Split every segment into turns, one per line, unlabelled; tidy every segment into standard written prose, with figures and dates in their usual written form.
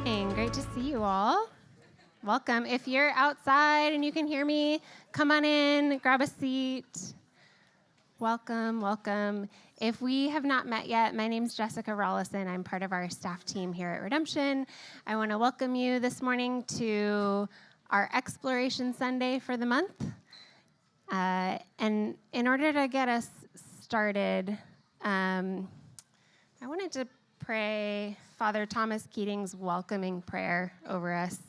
Great to see you all. Welcome. If you're outside and you can hear me, come on in, grab a seat. Welcome, welcome. If we have not met yet, my name's Jessica Rollison. I'm part of our staff team here at Redemption. I want to welcome you this morning to our Exploration Sunday for the month. And in order to get us started, I wanted to pray Father Thomas Keating's welcoming prayer over us.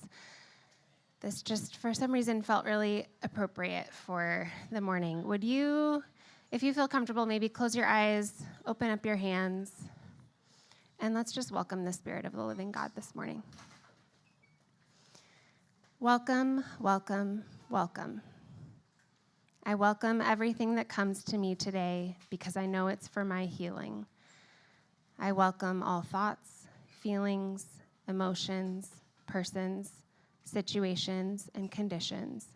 This just, for some reason, felt really appropriate for the morning. Would you, if you feel comfortable, maybe close your eyes, open up your hands, and let's just welcome the Spirit of the living God this morning. Welcome, welcome, welcome. I welcome everything that comes to me today because I know it's for my healing. I welcome all thoughts, feelings, emotions, persons, situations, and conditions.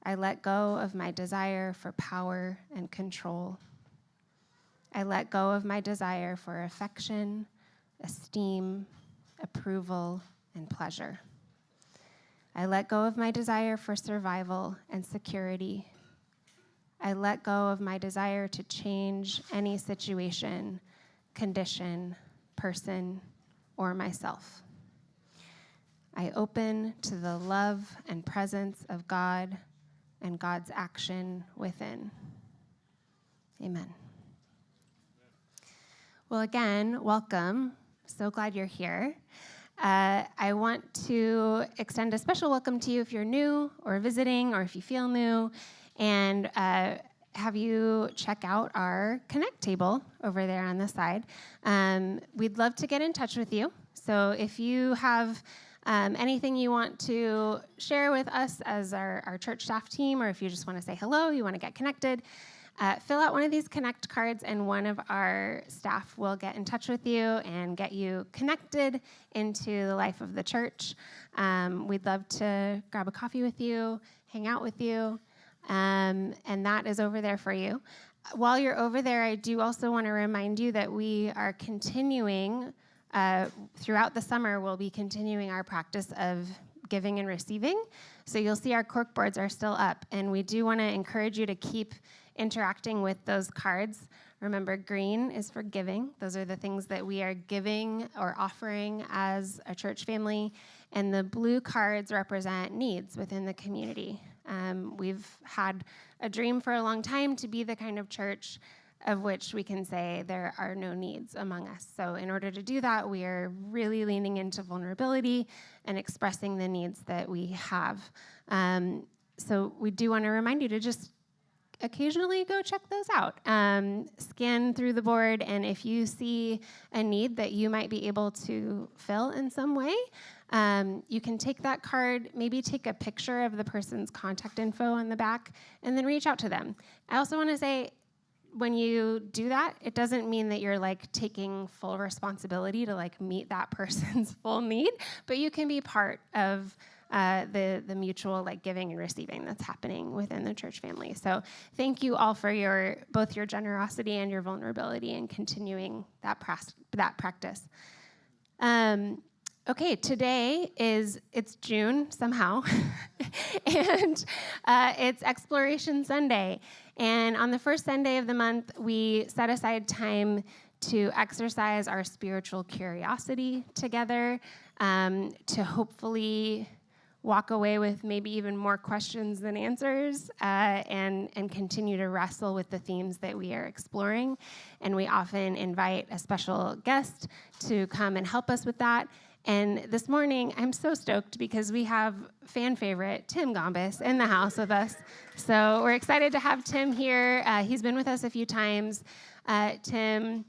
I let go of my desire for power and control. I let go of my desire for affection, esteem, approval, and pleasure. I let go of my desire for survival and security. I let go of my desire to change any situation, condition, person, or myself. I open to the love and presence of God and God's action within. Amen. Well, again, welcome. So glad you're here. I want to extend a special welcome to you if you're new or visiting or if you feel new, and have you check out our Connect table over there on the side. We'd love to get in touch with you. So if you have anything you want to share with us as our church staff team, or if you just want to say hello, you want to get connected, fill out one of these Connect cards and one of our staff will get in touch with you and get you connected into the life of the church. We'd love to grab a coffee with you, hang out with you. And that is over there for you. While you're over there, I do also want to remind you that we are continuing, throughout the summer, we'll be continuing our practice of giving and receiving. So you'll see our cork boards are still up, and we do want to encourage you to keep interacting with those cards. Remember, green is for giving. Those are the things that we are giving or offering as a church family, and the blue cards represent needs within the community. We've had a dream for a long time to be the kind of church of which we can say there are no needs among us. So in order to do that, we are really leaning into vulnerability and expressing the needs that we have. So we do want to remind you to just occasionally go check those out. Scan through the board, and if you see a need that you might be able to fill in some way, you can take that card, maybe take a picture of the person's contact info on the back, and then reach out to them. I also want to say, when you do that, it doesn't mean that you're taking full responsibility to meet that person's full need, but you can be part of the mutual giving and receiving that's happening within the church family. So thank you all for both your generosity and your vulnerability in continuing that practice. Okay, today it's June somehow, and it's Exploration Sunday. And on the first Sunday of the month, we set aside time to exercise our spiritual curiosity together, to hopefully walk away with maybe even more questions than answers, and continue to wrestle with the themes that we are exploring. And we often invite a special guest to come and help us with that. And this morning, I'm so stoked because we have fan favorite Tim Gombis in the house with us. So we're excited to have Tim here. He's been with us a few times. Tim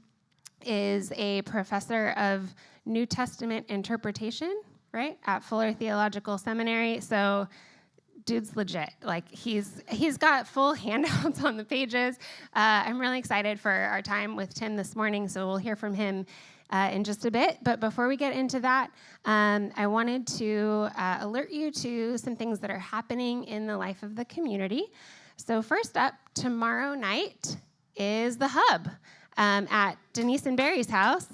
is a professor of New Testament interpretation, right, at Fuller Theological Seminary. So dude's legit. He's got full handouts on the pages. I'm really excited for our time with Tim this morning, so we'll hear from him in just a bit. But before we get into that, I wanted to alert you to some things that are happening in the life of the community. So first up, tomorrow night is the Hub at Denise and Barry's house.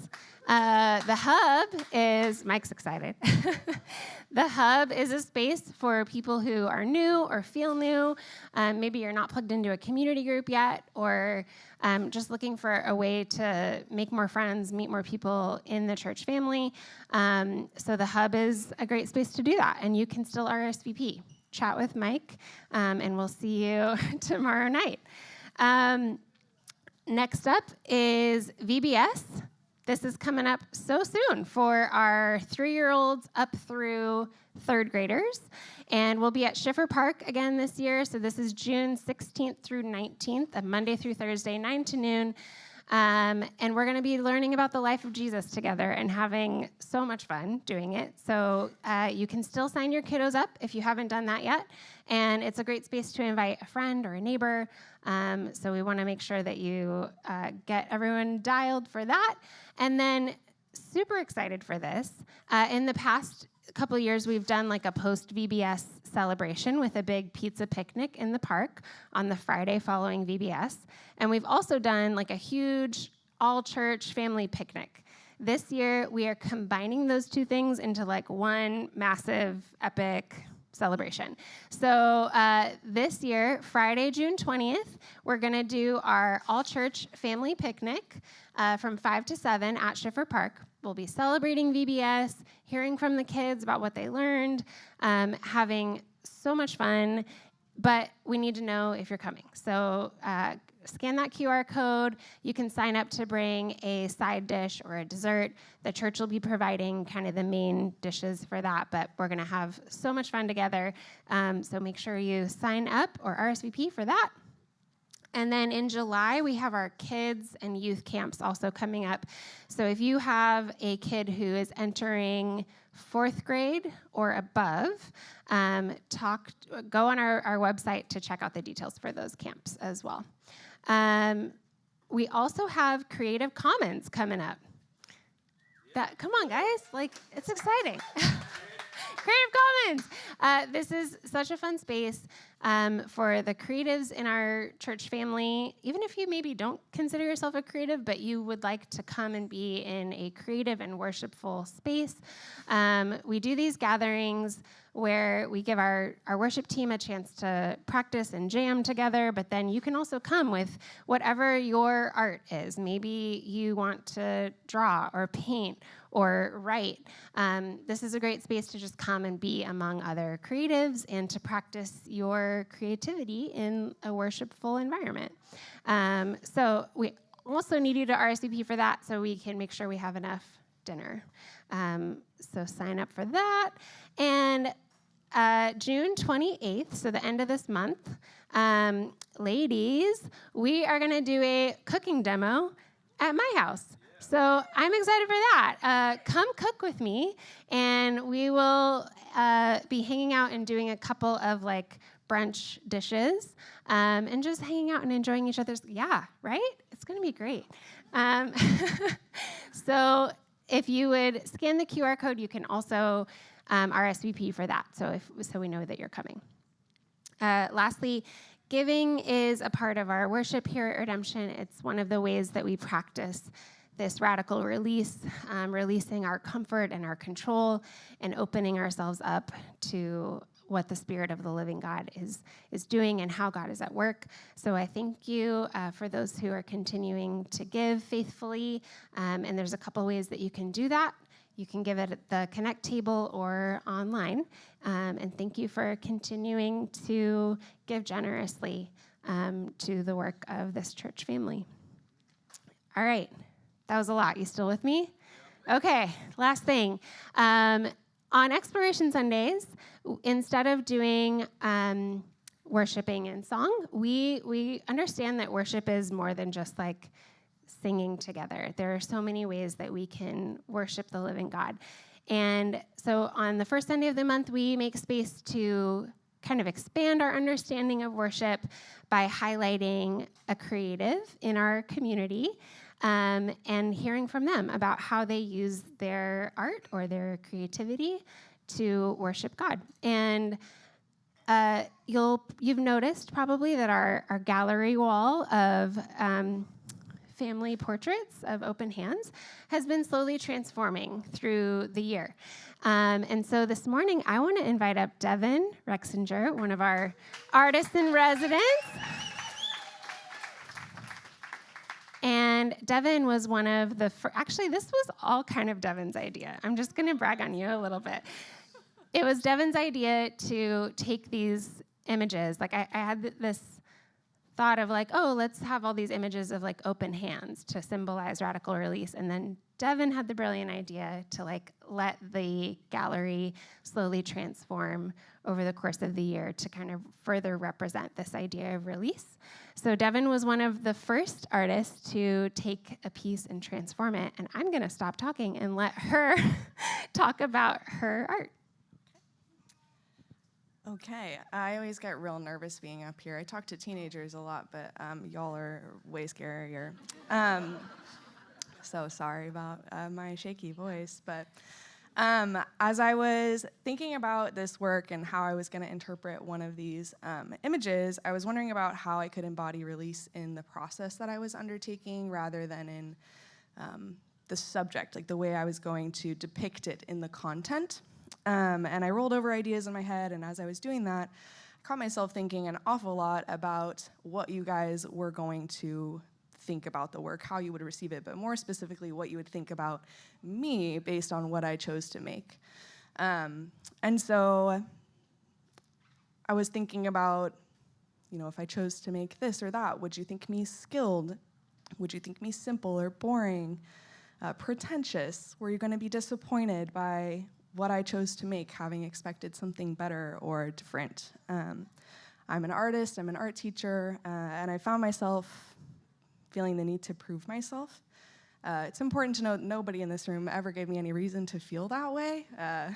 The hub is, Mike's excited. The hub is a space for people who are new or feel new. Maybe you're not plugged into a community group yet, or just looking for a way to make more friends, meet more people in the church family. So the hub is a great space to do that, and you can still RSVP. Chat with Mike, and we'll see you tomorrow night. Next up is VBS. This is coming up so soon for our 3-year-olds up through 3rd graders. And we'll be at Schiffer Park again this year. So this is June 16th through 19th, of Monday through Thursday, 9 to noon. And we're going to be learning about the life of Jesus together and having so much fun doing it. So you can still sign your kiddos up if you haven't done that yet. And it's a great space to invite a friend or a neighbor. So we want to make sure that you get everyone dialed for that. And then super excited for this. In the past couple of years, we've done like a post-VBS celebration with a big pizza picnic in the park on the Friday following VBS. And we've also done like a huge all-church family picnic. This year, we are combining those two things into like one massive, epic celebration. So this year, Friday, June 20th, we're going to do our all-church family picnic from 5 to 7 at Schiffer Park. We'll be celebrating VBS, hearing from the kids about what they learned, having so much fun, but we need to know if you're coming. So scan that QR code. You can sign up to bring a side dish or a dessert. The church will be providing kind of the main dishes for that, but we're going to have so much fun together. So make sure you sign up or RSVP for that. And then in July, we have our kids and youth camps also coming up. So if you have a kid who is entering 4th grade or above, go on our website to check out the details for those camps as well. We also have Creative Commons coming up. Come on, guys. Like, it's exciting. Creative Commons. This is such a fun space for the creatives in our church family. Even if you maybe don't consider yourself a creative, but you would like to come and be in a creative and worshipful space, we do these gatherings where we give our worship team a chance to practice and jam together, but then you can also come with whatever your art is. Maybe you want to draw or paint or write. This is a great space to just come and be among other creatives and to practice your creativity in a worshipful environment. So we also need you to RSVP for that so we can make sure we have enough dinner. So sign up for that. And June 28th, so the end of this month, ladies, we are going to do a cooking demo at my house. So I'm excited for that. Come cook with me, and we will be hanging out and doing a couple of like brunch dishes, and just hanging out and enjoying each other's. Yeah, right? It's going to be great. So if you would scan the QR code, you can also RSVP for that. So we know that you're coming. Lastly, giving is a part of our worship here at Redemption. It's one of the ways that we practice this radical release, releasing our comfort and our control and opening ourselves up to what the Spirit of the living God is doing and how God is at work. So I thank you for those who are continuing to give faithfully. And there's a couple ways that you can do that. You can give it at the Connect table or online. And thank you for continuing to give generously to the work of this church family. All right. That was a lot. You still with me? Okay, last thing. On Exploration Sundays, instead of doing worshiping in song, we understand that worship is more than just like singing together. There are so many ways that we can worship the living God. And so on the first Sunday of the month, we make space to kind of expand our understanding of worship by highlighting a creative in our community, and hearing from them about how they use their art or their creativity to worship God. And you've noticed probably that our gallery wall of family portraits of open hands has been slowly transforming through the year. And so this morning, I want to invite up Devin Rexinger, one of our artists in residence. And Devin was one of the actually, this was all kind of Devin's idea. I'm just going to brag on you a little bit. It was Devin's idea to take these images. Like, I had this thought of like, oh, let's have all these images of like open hands to symbolize radical release. And then Devin had the brilliant idea to like let the gallery slowly transform over the course of the year to kind of further represent this idea of release. So Devin was one of the first artists to take a piece and transform it. And I'm going to stop talking and let her talk about her art.
Okay, I always get real nervous being up here. I talk to teenagers a lot, but y'all are way scarier. So sorry about my shaky voice, but as I was thinking about this work and how I was going to interpret one of these images, I was wondering about how I could embody release in the process that I was undertaking rather than in the subject, like the way I was going to depict it in the content. And I rolled over ideas in my head, and as I was doing that, I caught myself thinking an awful lot about what you guys were going to think about the work, how you would receive it, but more specifically, what you would think about me based on what I chose to make. And so I was thinking about, if I chose to make this or that, would you think me skilled? Would you think me simple or boring? Pretentious? Were you going to be disappointed by what I chose to make, having expected something better or different? I'm an artist, I'm an art teacher, and I found myself feeling the need to prove myself. It's important to note nobody in this room ever gave me any reason to feel that way.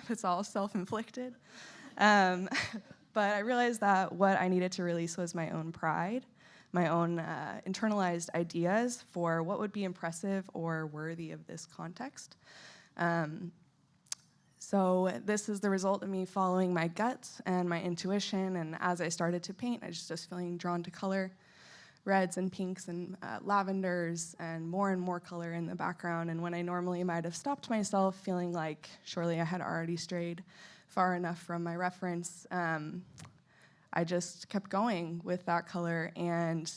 It's all self-inflicted. But I realized that what I needed to release was my own pride, my own internalized ideas for what would be impressive or worthy of this context. So this is the result of me following my guts and my intuition, and as I started to paint, I was just feeling drawn to color, reds and pinks and lavenders, and more color in the background. And when I normally might have stopped myself, feeling like surely I had already strayed far enough from my reference, I just kept going with that color. And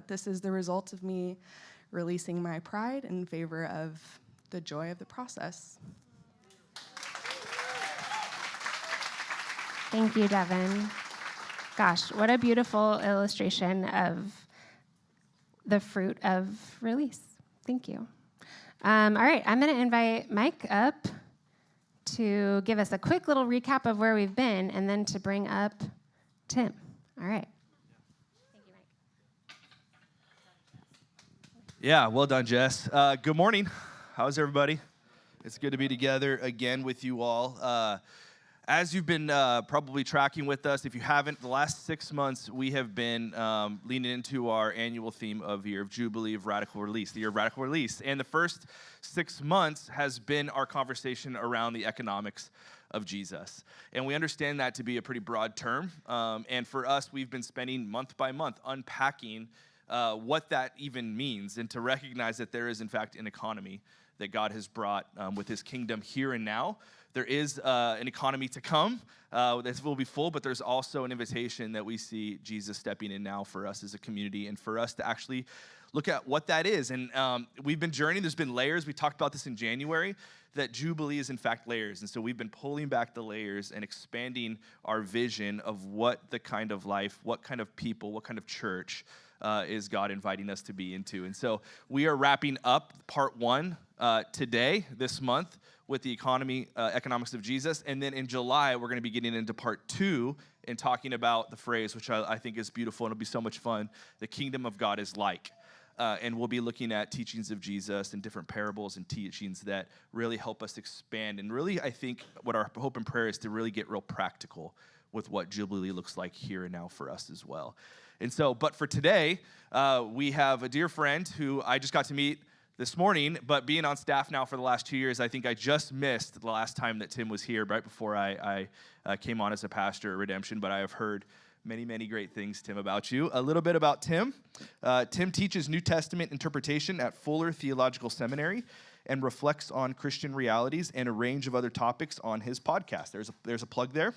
this is the result of me releasing my pride in favor of the joy of the process.
Thank you, Devin. Gosh, what a beautiful illustration of the fruit of release. Thank you. All right, I'm going to invite Mike up to give us a quick little recap of where we've been and then to bring up Tim. All right. Thank you, Mike.
Yeah, well done, Jess. Good morning. How's everybody? It's good to be together again with you all. As you've been probably tracking with us, if you haven't, the last 6 months we have been leaning into our annual theme of Year of Jubilee of Radical Release, the Year of Radical Release. And the first 6 months has been our conversation around the economics of Jesus. And we understand that to be a pretty broad term. And for us, we've been spending month by month unpacking what that even means, and to recognize that there is, in fact, an economy that God has brought with his kingdom here and now. There is an economy to come that will be full, but there's also an invitation that we see Jesus stepping in now for us as a community, and for us to actually look at what that is. And we've been journeying. There's been layers. We talked about this in January, that Jubilee is in fact layers. And so we've been pulling back the layers and expanding our vision of what the kind of life, what kind of people, what kind of church is God inviting us to be into. And so we are wrapping up part 1 today, this month, with the economics of Jesus. And then in July, we're going to be getting into part 2 and talking about the phrase, which I think is beautiful and it'll be so much fun, the kingdom of God is like. And we'll be looking at teachings of Jesus and different parables and teachings that really help us expand. And really, I think what our hope and prayer is to really get real practical with what Jubilee looks like here and now for us as well. And so, but for today, we have a dear friend who I just got to meet this morning, but being on staff now for the last 2 years, I think I just missed the last time that Tim was here, right before I came on as a pastor at Redemption, but I have heard Many, many great things, Tim, about you. A little bit about Tim. Tim teaches New Testament interpretation at Fuller Theological Seminary and reflects on Christian realities and a range of other topics on his podcast. There's a plug there.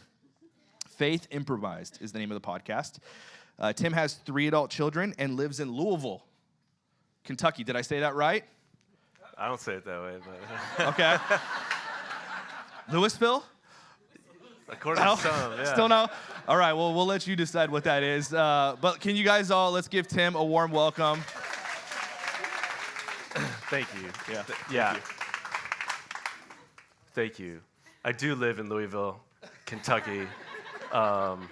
Faith Improvised is the name of the podcast. Tim has 3 adult children and lives in Louisville, Kentucky. Did I say that right?
I don't say it that way, but
Okay. Louisville?
according to some, yeah.
Still no? All right, well, we'll let you decide what that is. But can you guys let's give Tim a warm welcome.
Thank you.
Yeah.
Yeah. Thank you. I do live in Louisville, Kentucky. I'm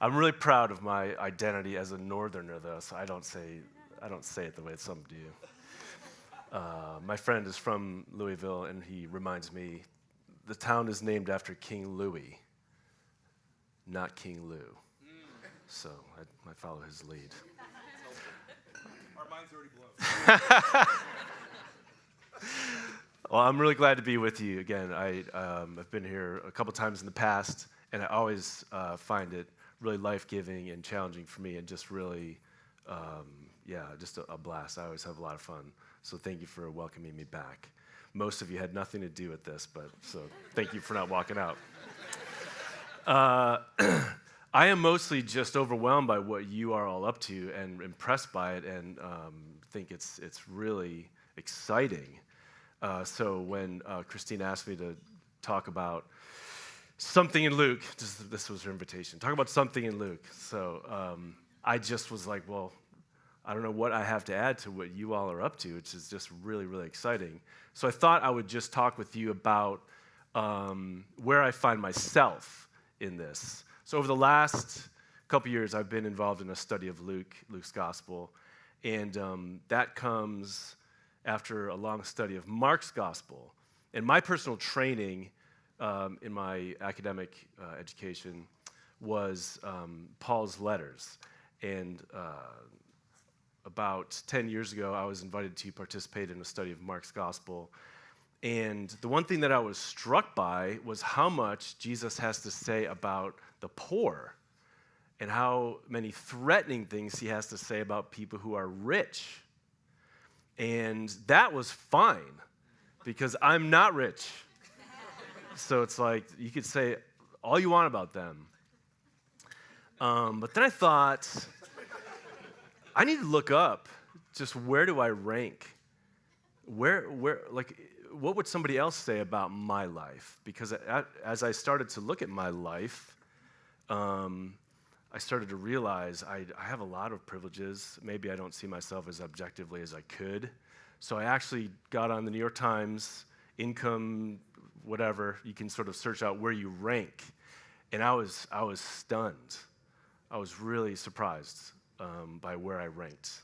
really proud of my identity as a northerner, though, so I don't say it the way some do. My friend is from Louisville, and he reminds me the town is named after King Louis, not King Lou. So I follow his lead.
Our mind's already blown.
Well, I'm really glad to be with you again. I've been here a couple times in the past, and I always find it really life-giving and challenging for me, and just really, just a blast. I always have a lot of fun. So thank you for welcoming me back. Most of you had nothing to do with this, so thank you for not walking out. I am mostly just overwhelmed by what you are all up to and impressed by it, and think it's really exciting. So when Christine asked me to talk about something in Luke, this was her invitation, talk about something in Luke. So I just was like, well, I don't know what I have to add to what you all are up to, which is just really, really exciting. So I thought I would just talk with you about where I find myself in this. So over the last couple years, I've been involved in a study of Luke's gospel, and that comes after a long study of Mark's gospel. And my personal training in my academic education was Paul's letters. And about 10 years ago, I was invited to participate in a study of Mark's gospel. And the one thing that I was struck by was how much Jesus has to say about the poor and how many threatening things he has to say about people who are rich. And that was fine, because I'm not rich. So it's like, you could say all you want about them. But then I thought, I need to look up just where do I rank? Where, what would somebody else say about my life? Because as I started to look at my life, I started to realize I have a lot of privileges. Maybe I don't see myself as objectively as I could. So I actually got on the New York Times, income, whatever. You can sort of search out where you rank. And I was stunned. I was really surprised by where I ranked.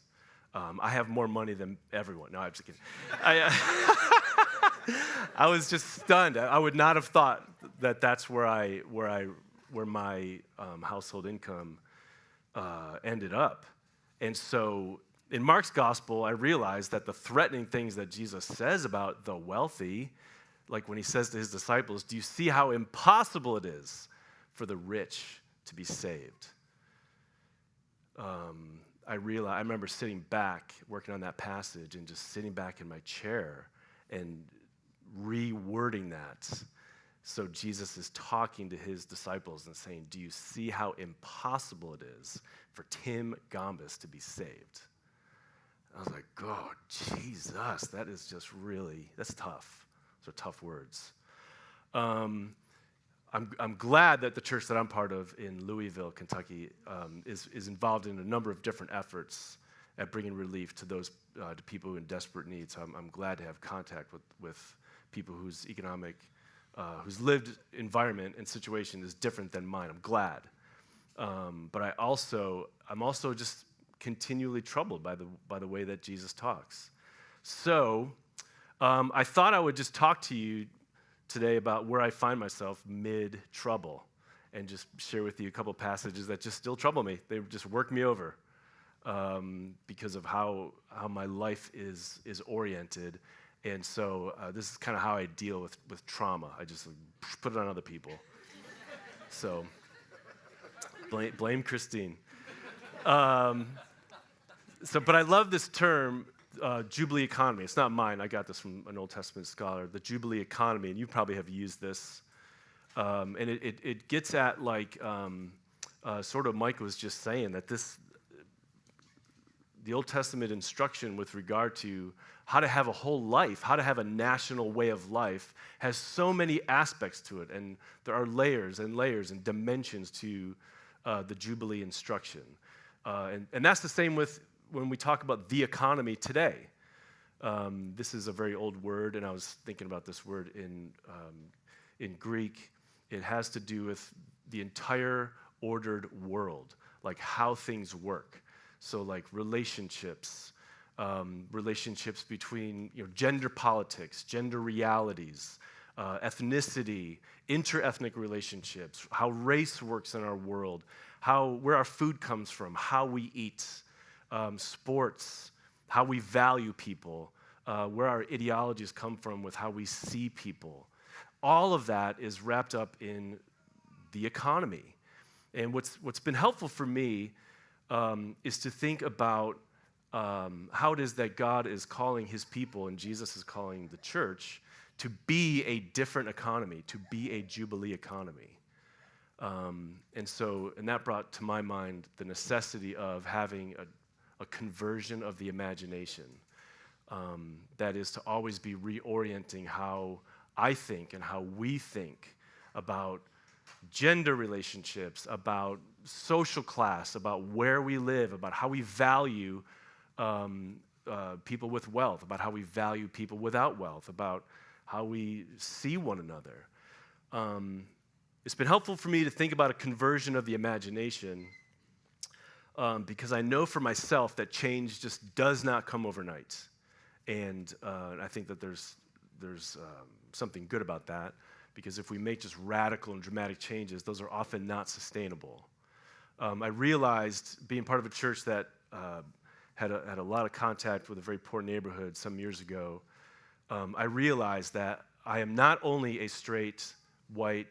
I have more money than everyone. No, I'm just kidding. I was just stunned. I would not have thought that that's where my household income ended up. And so in Mark's gospel, I realized that the threatening things that Jesus says about the wealthy, like when he says to his disciples, do you see how impossible it is for the rich to be saved? I remember sitting back, working on that passage, and just sitting back in my chair and rewording that. So Jesus is talking to his disciples and saying, do you see how impossible it is for Tim Gombis to be saved? I was like, oh, Jesus, that is just that's tough. Those are tough words. I'm glad that the church that I'm part of in Louisville, Kentucky, is involved in a number of different efforts at bringing relief to those to people in desperate need. So I'm glad to have contact with people whose whose lived environment and situation is different than mine. I'm glad, but I'm also just continually troubled by the way that Jesus talks. So I thought I would just talk to you today about where I find myself mid-trouble and just share with you a couple passages that just still trouble me. They just work me over because of how my life is oriented. And so this is kind of how I deal with trauma. I just put it on other people. So Blame Christine. But I love this term, Jubilee economy. It's not mine. I got this from an Old Testament scholar. The Jubilee economy, and you probably have used this. And it gets at sort of Mike was just saying that the Old Testament instruction with regard to how to have a whole life, how to have a national way of life, has so many aspects to it, and there are layers and layers and dimensions to the Jubilee instruction. And that's the same with when we talk about the economy today. This is a very old word, and I was thinking about this word in Greek. It has to do with the entire ordered world, like how things work. So like relationships, relationships between gender politics, gender realities, ethnicity, inter-ethnic relationships, how race works in our world, where our food comes from, how we eat, sports, how we value people, where our ideologies come from with how we see people. All of that is wrapped up in the economy. And what's been helpful for me is to think about how it is that God is calling his people and Jesus is calling the church to be a different economy, to be a Jubilee economy. And that brought to my mind the necessity of having a conversion of the imagination. That is to always be reorienting how I think and how we think about gender relationships, about social class, about where we live, about how we value people with wealth, about how we value people without wealth, about how we see one another. It's been helpful for me to think about a conversion of the imagination because I know for myself that change just does not come overnight. And I think that there's something good about that, because if we make just radical and dramatic changes, those are often not sustainable. I realized, being part of a church that had a lot of contact with a very poor neighborhood some years ago, I realized that I am not only a straight, white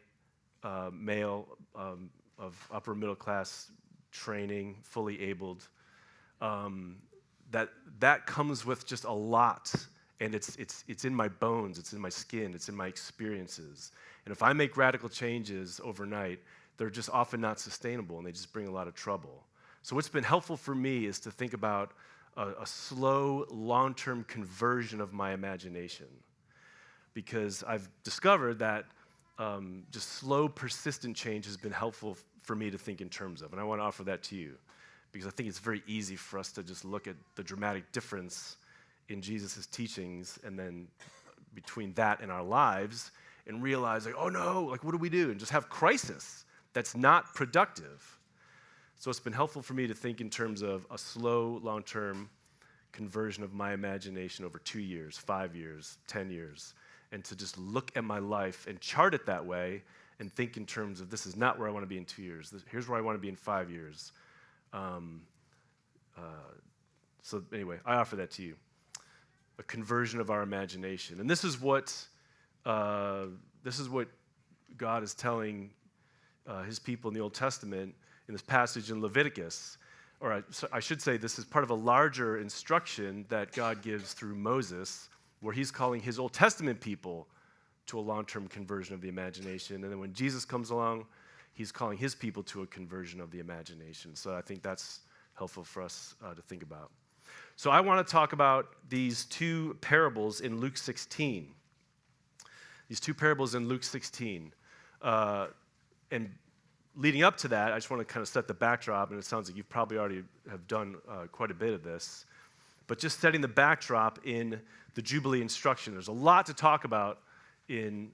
male of upper middle class training, fully abled, that comes with just a lot. And it's in my bones, it's in my skin, it's in my experiences. And if I make radical changes overnight, they're just often not sustainable, and they just bring a lot of trouble. So what's been helpful for me is to think about a slow, long-term conversion of my imagination. Because I've discovered that just slow, persistent change has been helpful for me to think in terms of. And I want to offer that to you, because I think it's very easy for us to just look at the dramatic difference in Jesus' teachings, and then between that and our lives, and realize, like, oh no, like, what do we do? And just have crisis that's not productive. So it's been helpful for me to think in terms of a slow, long-term conversion of my imagination over 2 years, 5 years, 10 years, and to just look at my life and chart it that way and think in terms of, this is not where I want to be in 2 years. Here's where I want to be in 5 years. So anyway, I offer that to you. A conversion of our imagination. And this is what God is telling his people in the Old Testament in this passage in Leviticus. Or I should say, this is part of a larger instruction that God gives through Moses, where he's calling his Old Testament people to a long-term conversion of the imagination. And then when Jesus comes along, he's calling his people to a conversion of the imagination. So I think that's helpful for us to think about. So I want to talk about these two parables in Luke 16. These two parables in Luke 16. And leading up to that, I just want to kind of set the backdrop, and it sounds like you probably already have done quite a bit of this. But just setting the backdrop in the Jubilee instruction. There's a lot to talk about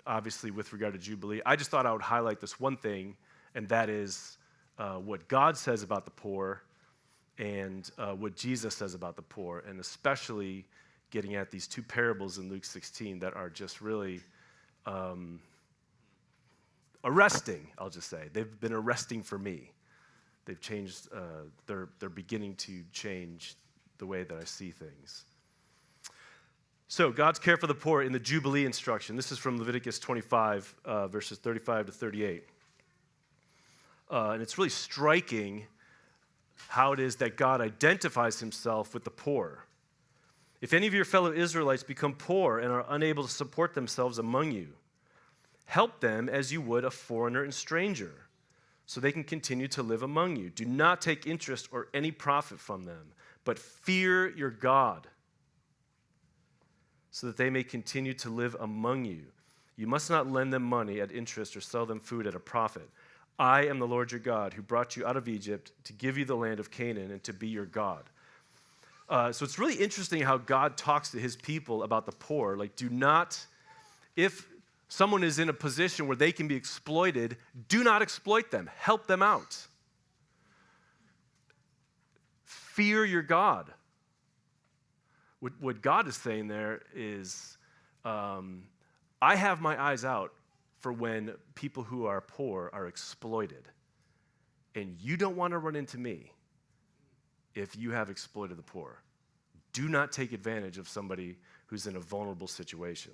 obviously, with regard to Jubilee. I just thought I would highlight this one thing, and that is what God says about the poor and what Jesus says about the poor, and especially getting at these two parables in Luke 16 that are just really arresting, I'll just say. They've been arresting for me. They've changed, they're beginning to change the way that I see things. So, God's care for the poor in the Jubilee instruction. This is from Leviticus 25, verses 35 to 38. And it's really striking how it is that God identifies himself with the poor. If any of your fellow Israelites become poor and are unable to support themselves among you, help them as you would a foreigner and stranger, so they can continue to live among you. Do not take interest or any profit from them, but fear your God, so that they may continue to live among you. You must not lend them money at interest or sell them food at a profit. I am the Lord your God, who brought you out of Egypt to give you the land of Canaan and to be your God. So it's really interesting how God talks to his people about the poor. Like, if someone is in a position where they can be exploited, do not exploit them. Help them out. Fear your God. What God is saying there is, I have my eyes out for when people who are poor are exploited. And you don't want to run into me if you have exploited the poor. Do not take advantage of somebody who's in a vulnerable situation.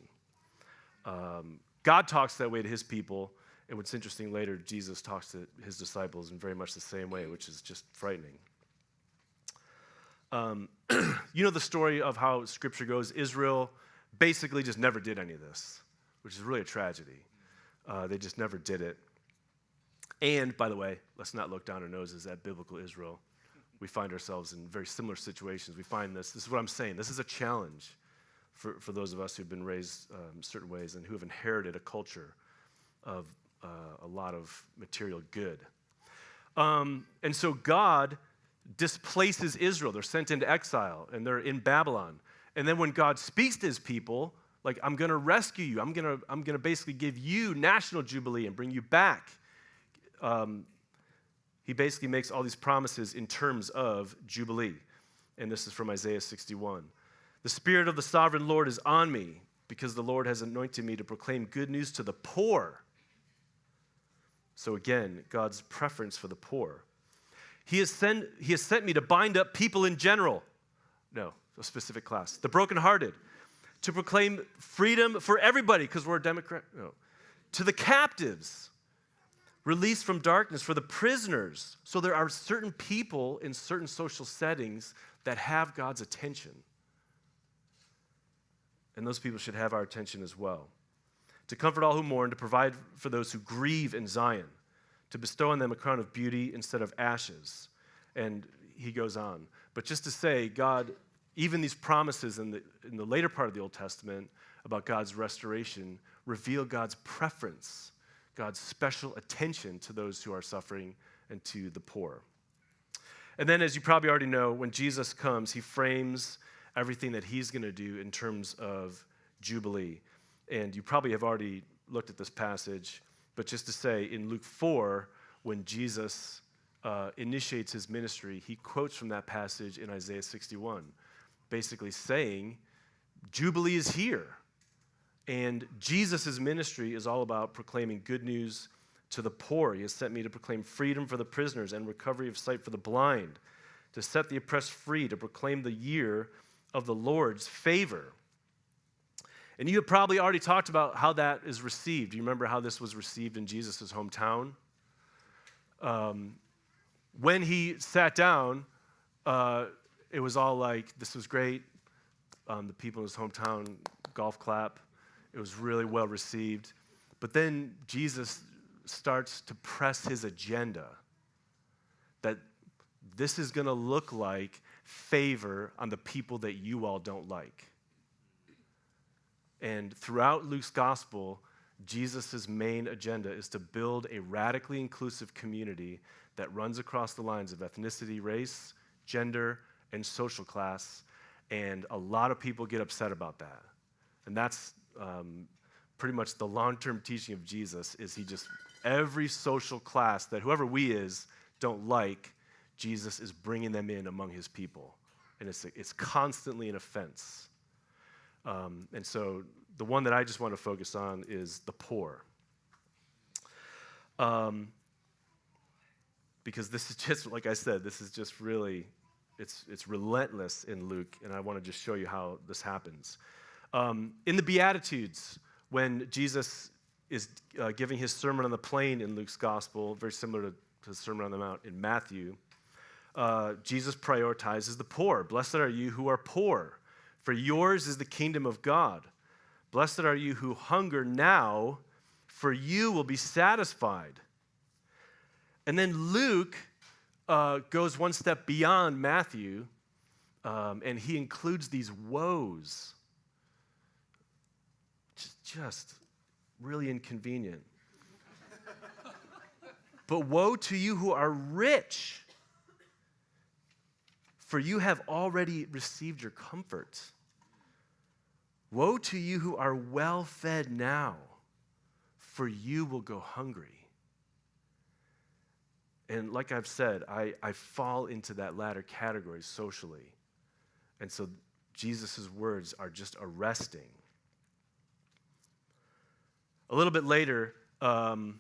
God talks that way to his people, and what's interesting, later Jesus talks to his disciples in very much the same way, which is just frightening. You know the story of how Scripture goes. Israel basically just never did any of this, which is really a tragedy. They just never did it. And, by the way, let's not look down our noses at biblical Israel. We find ourselves in very similar situations. We find this is what I'm saying. This is a challenge for those of us who've been raised certain ways and who have inherited a culture of a lot of material good. And so God displaces Israel. They're sent into exile, and they're in Babylon. And then when God speaks to his people, like, I'm going to rescue you. I'm going to basically give you national Jubilee and bring you back. He basically makes all these promises in terms of Jubilee. And this is from Isaiah 61. The Spirit of the Sovereign Lord is on me, because the Lord has anointed me to proclaim good news to the poor. So again, God's preference for the poor. He has sent me to bind up people in general. No, a specific class. The brokenhearted. To proclaim freedom for everybody, because we're a Democrat. No. To the captives. Release from darkness for the prisoners. So there are certain people in certain social settings that have God's attention. And those people should have our attention as well. To comfort all who mourn, to provide for those who grieve in Zion, to bestow on them a crown of beauty instead of ashes. And he goes on. But just to say, God, even these promises in the later part of the Old Testament about God's restoration reveal God's preference, God's special attention to those who are suffering and to the poor. And then, as you probably already know, when Jesus comes, he frames everything that he's going to do in terms of Jubilee. And you probably have already looked at this passage, but just to say, in Luke 4, when Jesus initiates his ministry, he quotes from that passage in Isaiah 61, basically saying, Jubilee is here. And Jesus' ministry is all about proclaiming good news to the poor. He has sent me to proclaim freedom for the prisoners and recovery of sight for the blind, to set the oppressed free, to proclaim the year of the Lord's favor. And you have probably already talked about how that is received. Do you remember how this was received in Jesus' hometown? When he sat down, it was all like, this was great. The people in his hometown, golf clap. It was really well received. But then Jesus starts to press his agenda that this is going to look like favor on the people that you all don't like. And throughout Luke's gospel, Jesus' main agenda is to build a radically inclusive community that runs across the lines of ethnicity, race, gender, and social class. And a lot of people get upset about that. And that's pretty much the long-term teaching of Jesus, is he just, every social class that whoever we is don't like, Jesus is bringing them in among his people. And it's constantly an offense. And so the one that I just want to focus on is the poor. Because this is just, like I said, this is just really, it's relentless in Luke, and I want to just show you how this happens. In the Beatitudes, when Jesus is giving his sermon on the plain in Luke's gospel, very similar to to the Sermon on the Mount in Matthew, Jesus prioritizes the poor. Blessed are you who are poor, for yours is the kingdom of God. Blessed are you who hunger now, for you will be satisfied. And then Luke goes one step beyond Matthew, and he includes these woes. Just really inconvenient. But woe to you who are rich, for you have already received your comfort. Woe to you who are well fed now, for you will go hungry. And like I've said, I fall into that latter category socially. And so Jesus' words are just arresting. A little bit later, John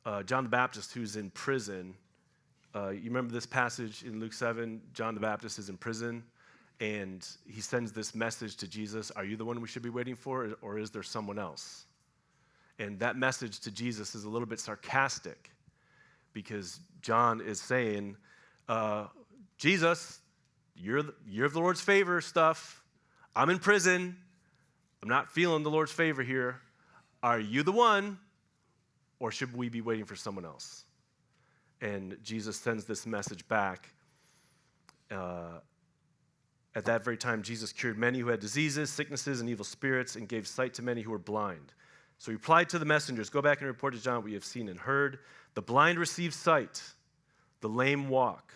the Baptist, who's in prison, you remember this passage in Luke 7? John the Baptist is in prison, and he sends this message to Jesus: are you the one we should be waiting for, or is there someone else? And that message to Jesus is a little bit sarcastic, because John is saying, Jesus, you're the Lord's favor stuff. I'm in prison. I'm not feeling the Lord's favor here. Are you the one, or should we be waiting for someone else? And Jesus sends this message back. At that very time, Jesus cured many who had diseases, sicknesses, and evil spirits, and gave sight to many who were blind. So he replied to the messengers, go back and report to John what you have seen and heard. The blind receive sight, the lame walk.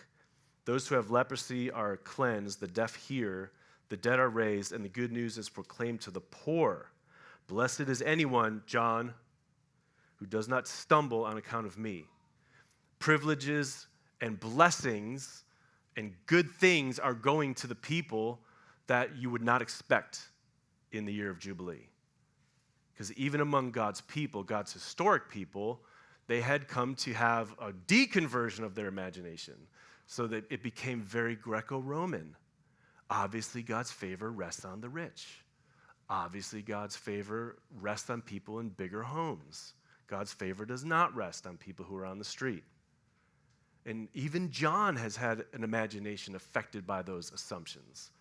Those who have leprosy are cleansed, the deaf hear, the dead are raised, and the good news is proclaimed to the poor. Blessed is anyone, John, who does not stumble on account of me. Privileges and blessings and good things are going to the people that you would not expect in the year of Jubilee. Because even among God's people, God's historic people, they had come to have a deconversion of their imagination so that it became very Greco-Roman. Obviously, God's favor rests on the rich. Obviously, God's favor rests on people in bigger homes. God's favor does not rest on people who are on the street. And even John has had an imagination affected by those assumptions.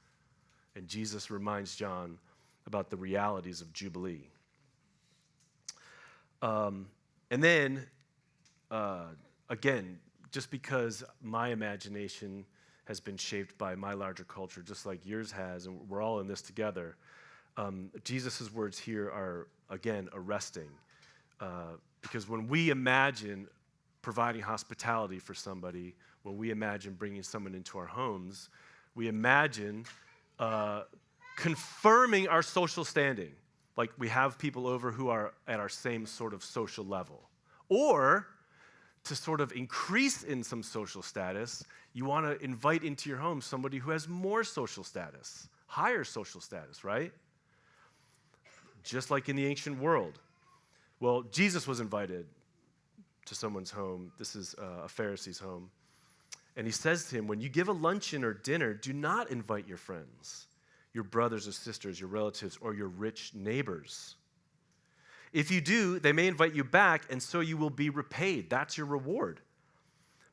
And Jesus reminds John about the realities of Jubilee. And then, again, just because my imagination has been shaped by my larger culture, just like yours has, and we're all in this together, Jesus' words here are, again, arresting. Because when we imagine providing hospitality for somebody, when we imagine bringing someone into our homes, we imagine confirming our social standing. Like we have people over who are at our same sort of social level. Or to sort of increase in some social status, you want to invite into your home somebody who has more social status, higher social status, right? Just like in the ancient world. Well, Jesus was invited to someone's home. This is a Pharisee's home. And he says to him, when you give a luncheon or dinner, do not invite your friends, your brothers or sisters, your relatives, or your rich neighbors. If you do, they may invite you back, and so you will be repaid. That's your reward.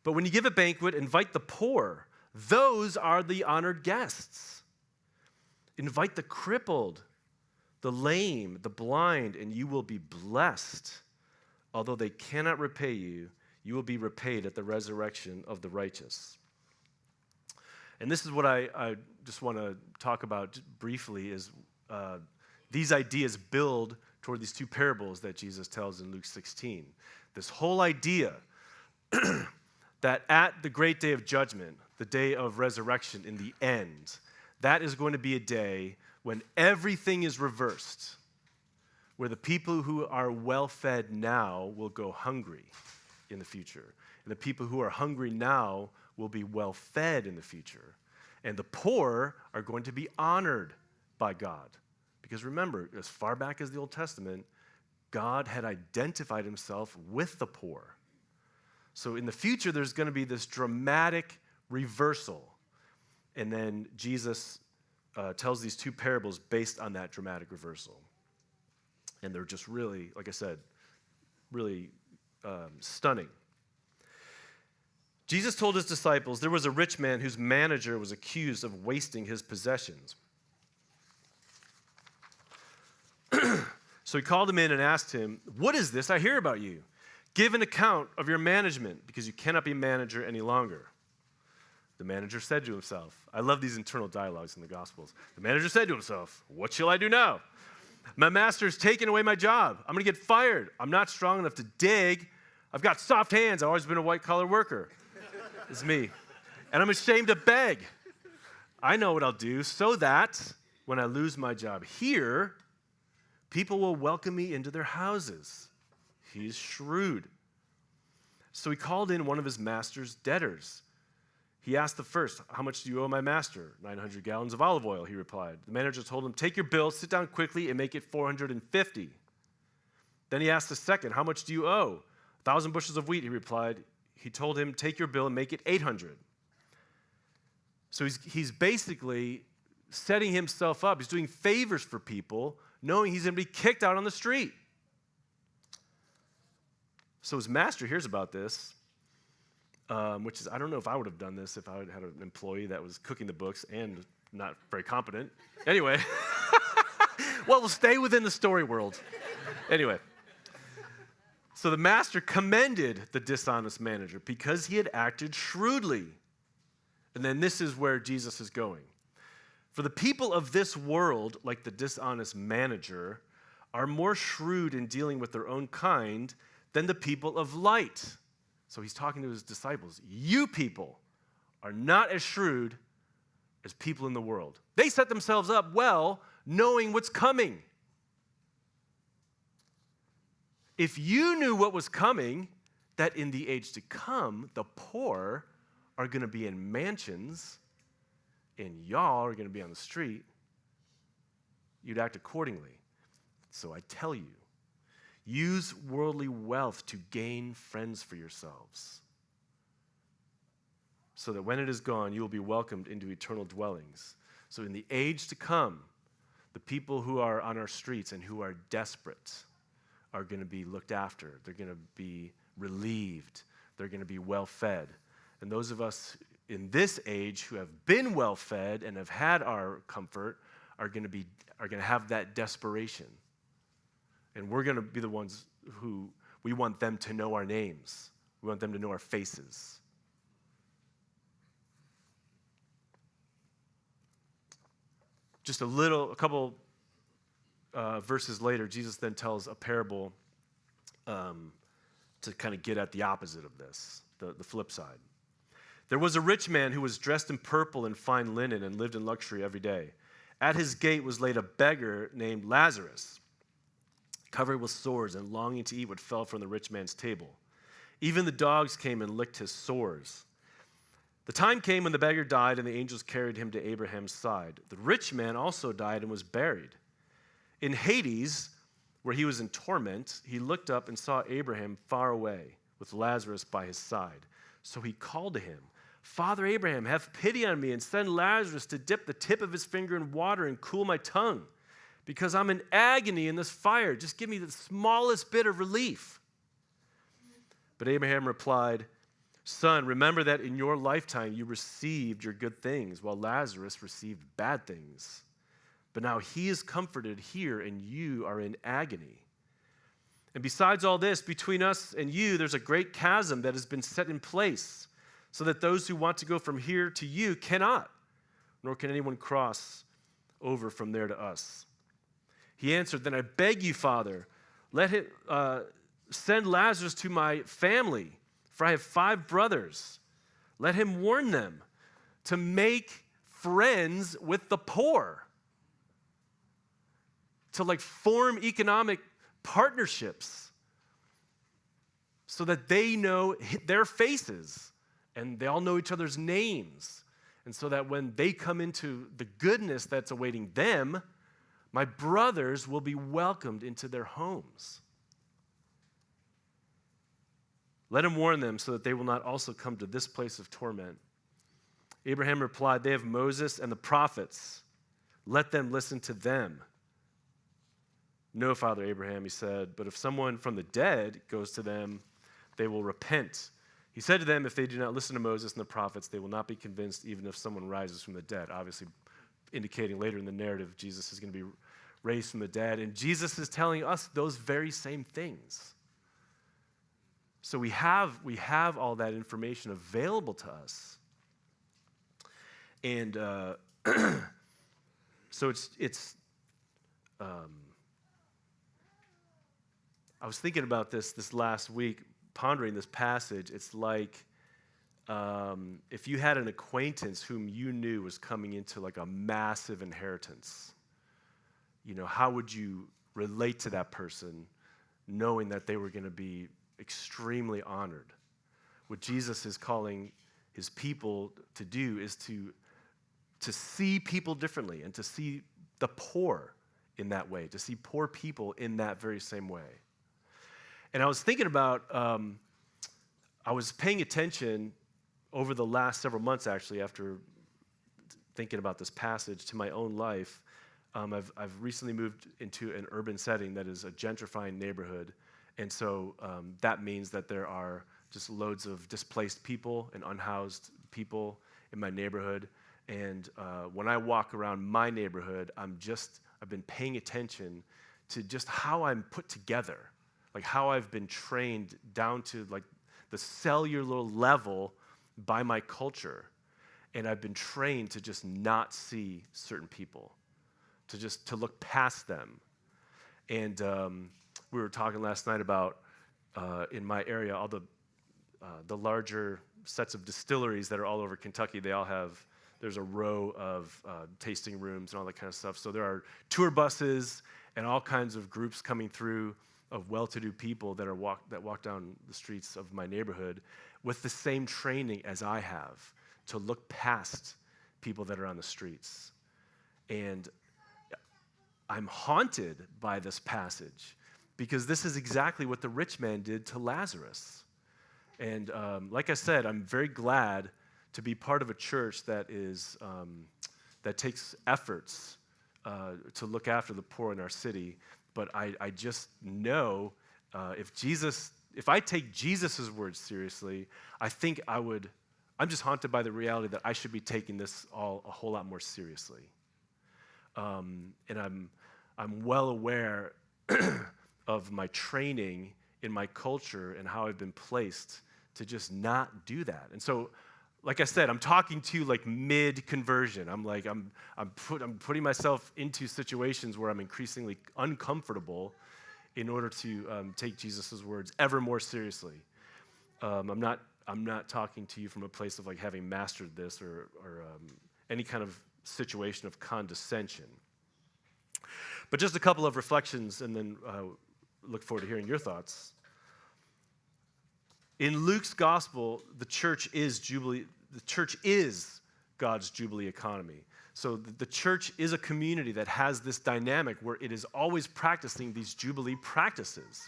But when you give a banquet, invite the poor. Those are the honored guests. Invite the crippled, the lame, the blind, and you will be blessed. Although they cannot repay you, you will be repaid at the resurrection of the righteous. And this is what I just want to talk about briefly is these ideas build toward these two parables that Jesus tells in Luke 16. This whole idea that at the great day of judgment, the day of resurrection in the end, that is going to be a day when everything is reversed, where the people who are well-fed now will go hungry in the future. And the people who are hungry now will be well-fed in the future. And the poor are going to be honored by God. Because remember, as far back as the Old Testament, God had identified himself with the poor. So in the future, there's going to be this dramatic reversal. And then Jesus tells these two parables based on that dramatic reversal. And they're just really, like I said, really stunning. Jesus told his disciples there was a rich man whose manager was accused of wasting his possessions. So he called him in and asked him, "What is this I hear about you? Give an account of your management, because you cannot be manager any longer." The manager said to himself, I love these internal dialogues in the Gospels. The manager said to himself, "What shall I do now? My master's taken away my job. I'm going to get fired. I'm not strong enough to dig. I've got soft hands. I've always been a white-collar worker." It's me. "And I'm ashamed to beg. I know what I'll do so that when I lose my job here, people will welcome me into their houses." He's shrewd. So he called in one of his master's debtors. He asked the first, "How much do you owe my master?" 900 gallons of olive oil, he replied. The manager told him, "Take your bill, sit down quickly, and make it 450. Then he asked the second, "How much do you owe?" 1,000 bushels of wheat, he replied. He told him, "Take your bill and make it 800. So he's basically setting himself up. He's doing favors for people, knowing he's going to be kicked out on the street. So his master hears about this, which is, I don't know if I would have done this if I had an employee that was cooking the books and not very competent. Anyway, well, we'll stay within the story world. Anyway, so the master commended the dishonest manager because he had acted shrewdly. And then this is where Jesus is going. For the people of this world, like the dishonest manager, are more shrewd in dealing with their own kind than the people of light. So he's talking to his disciples. You people are not as shrewd as people in the world. They set themselves up well, knowing what's coming. If you knew what was coming, that in the age to come, the poor are going to be in mansions, and y'all are going to be on the street, you'd act accordingly. So I tell you, use worldly wealth to gain friends for yourselves, so that when it is gone, you will be welcomed into eternal dwellings. So in the age to come, the people who are on our streets and who are desperate are going to be looked after. They're going to be relieved. They're going to be well-fed. And those of us in this age who have been well-fed and have had our comfort are going to have that desperation. And we're going to be the ones who we want them to know our names. We want them to know our faces. Just a couple verses later, Jesus then tells a parable to kind of get at the opposite of this, the flip side. There was a rich man who was dressed in purple and fine linen and lived in luxury every day. At his gate was laid a beggar named Lazarus, covered with sores and longing to eat what fell from the rich man's table. Even the dogs came and licked his sores. The time came when the beggar died, and the angels carried him to Abraham's side. The rich man also died and was buried. In Hades, where he was in torment, he looked up and saw Abraham far away, with Lazarus by his side. So he called to him, "Father Abraham, have pity on me and send Lazarus to dip the tip of his finger in water and cool my tongue, because I'm in agony in this fire. Just give me the smallest bit of relief." But Abraham replied, "Son, remember that in your lifetime you received your good things, while Lazarus received bad things. But now he is comforted here, and you are in agony. And besides all this, between us and you, there's a great chasm that has been set in place, so that those who want to go from here to you cannot, nor can anyone cross over from there to us." He answered, "Then I beg you, Father, let him send Lazarus to my family, for I have 5 brothers. Let him warn them to make friends with the poor, to form economic partnerships, so that they know their faces and they all know each other's names, and so that when they come into the goodness that's awaiting them, my brothers will be welcomed into their homes. Let him warn them so that they will not also come to this place of torment." Abraham replied, "They have Moses and the prophets. Let them listen to them." "No, Father Abraham," he said, "but if someone from the dead goes to them, they will repent." He said to them, if they do not listen to Moses and the prophets, they will not be convinced even if someone rises from the dead. Obviously, indicating later in the narrative, Jesus is going to be raised from the dead. And Jesus is telling us those very same things. So we have all that information available to us. And so I was thinking about this last week, pondering this passage. It's like if you had an acquaintance whom you knew was coming into like a massive inheritance, how would you relate to that person knowing that they were going to be extremely honored? What Jesus is calling his people to do is to see people differently and to see the poor in that way, to see poor people in that very same way. And I was thinking about, I was paying attention over the last several months, actually, after thinking about this passage, to my own life. I've recently moved into an urban setting that is a gentrifying neighborhood, and so that means that there are just loads of displaced people and unhoused people in my neighborhood. And when I walk around my neighborhood, I've been paying attention to just how I'm put together, like how I've been trained down to like the cellular level by my culture. And I've been trained to just not see certain people, to look past them. And we were talking last night about, in my area, all the larger sets of distilleries that are all over Kentucky. There's a row of tasting rooms and all that kind of stuff. So there are tour buses and all kinds of groups coming through of well-to-do people that walk down the streets of my neighborhood with the same training as I have to look past people that are on the streets. And I'm haunted by this passage because this is exactly what the rich man did to Lazarus. And like I said, I'm very glad to be part of a church that takes efforts to look after the poor in our city. But I just know if I take Jesus' words seriously, I think I'm just haunted by the reality that I should be taking this all a whole lot more seriously. And I'm well aware of my training in my culture and how I've been placed to just not do that. And so, like I said, I'm talking to you like mid-conversion. I'm putting myself into situations where I'm increasingly uncomfortable in order to take Jesus' words ever more seriously. I'm not talking to you from a place of like having mastered this or any kind of situation of condescension. But just a couple of reflections, and then look forward to hearing your thoughts. In Luke's gospel, the church is Jubilee. The church is God's Jubilee economy. So the church is a community that has this dynamic where it is always practicing these Jubilee practices,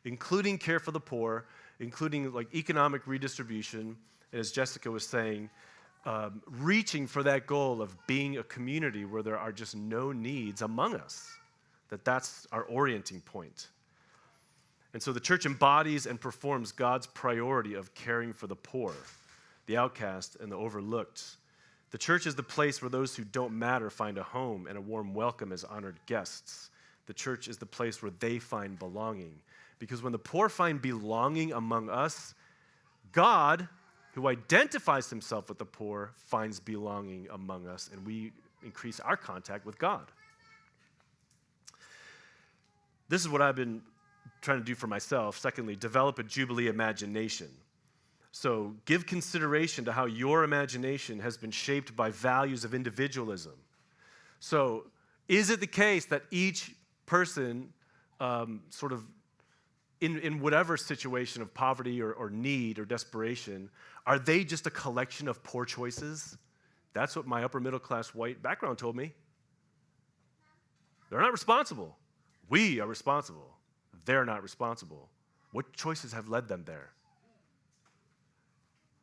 including care for the poor, including like economic redistribution, and as Jessica was saying, reaching for that goal of being a community where there are just no needs among us. That's our orienting point. And so the church embodies and performs God's priority of caring for the poor, the outcast, and the overlooked. The church is the place where those who don't matter find a home and a warm welcome as honored guests. The church is the place where they find belonging. Because when the poor find belonging among us, God, who identifies himself with the poor, finds belonging among us, and we increase our contact with God. This is what I've been trying to do for myself. Secondly, develop a Jubilee imagination. So give consideration to how your imagination has been shaped by values of individualism. So is it the case that each person sort of in whatever situation of poverty or need or desperation, are they just a collection of poor choices? That's what my upper middle class white background told me. They're not responsible. We are responsible. They're not responsible. What choices have led them there?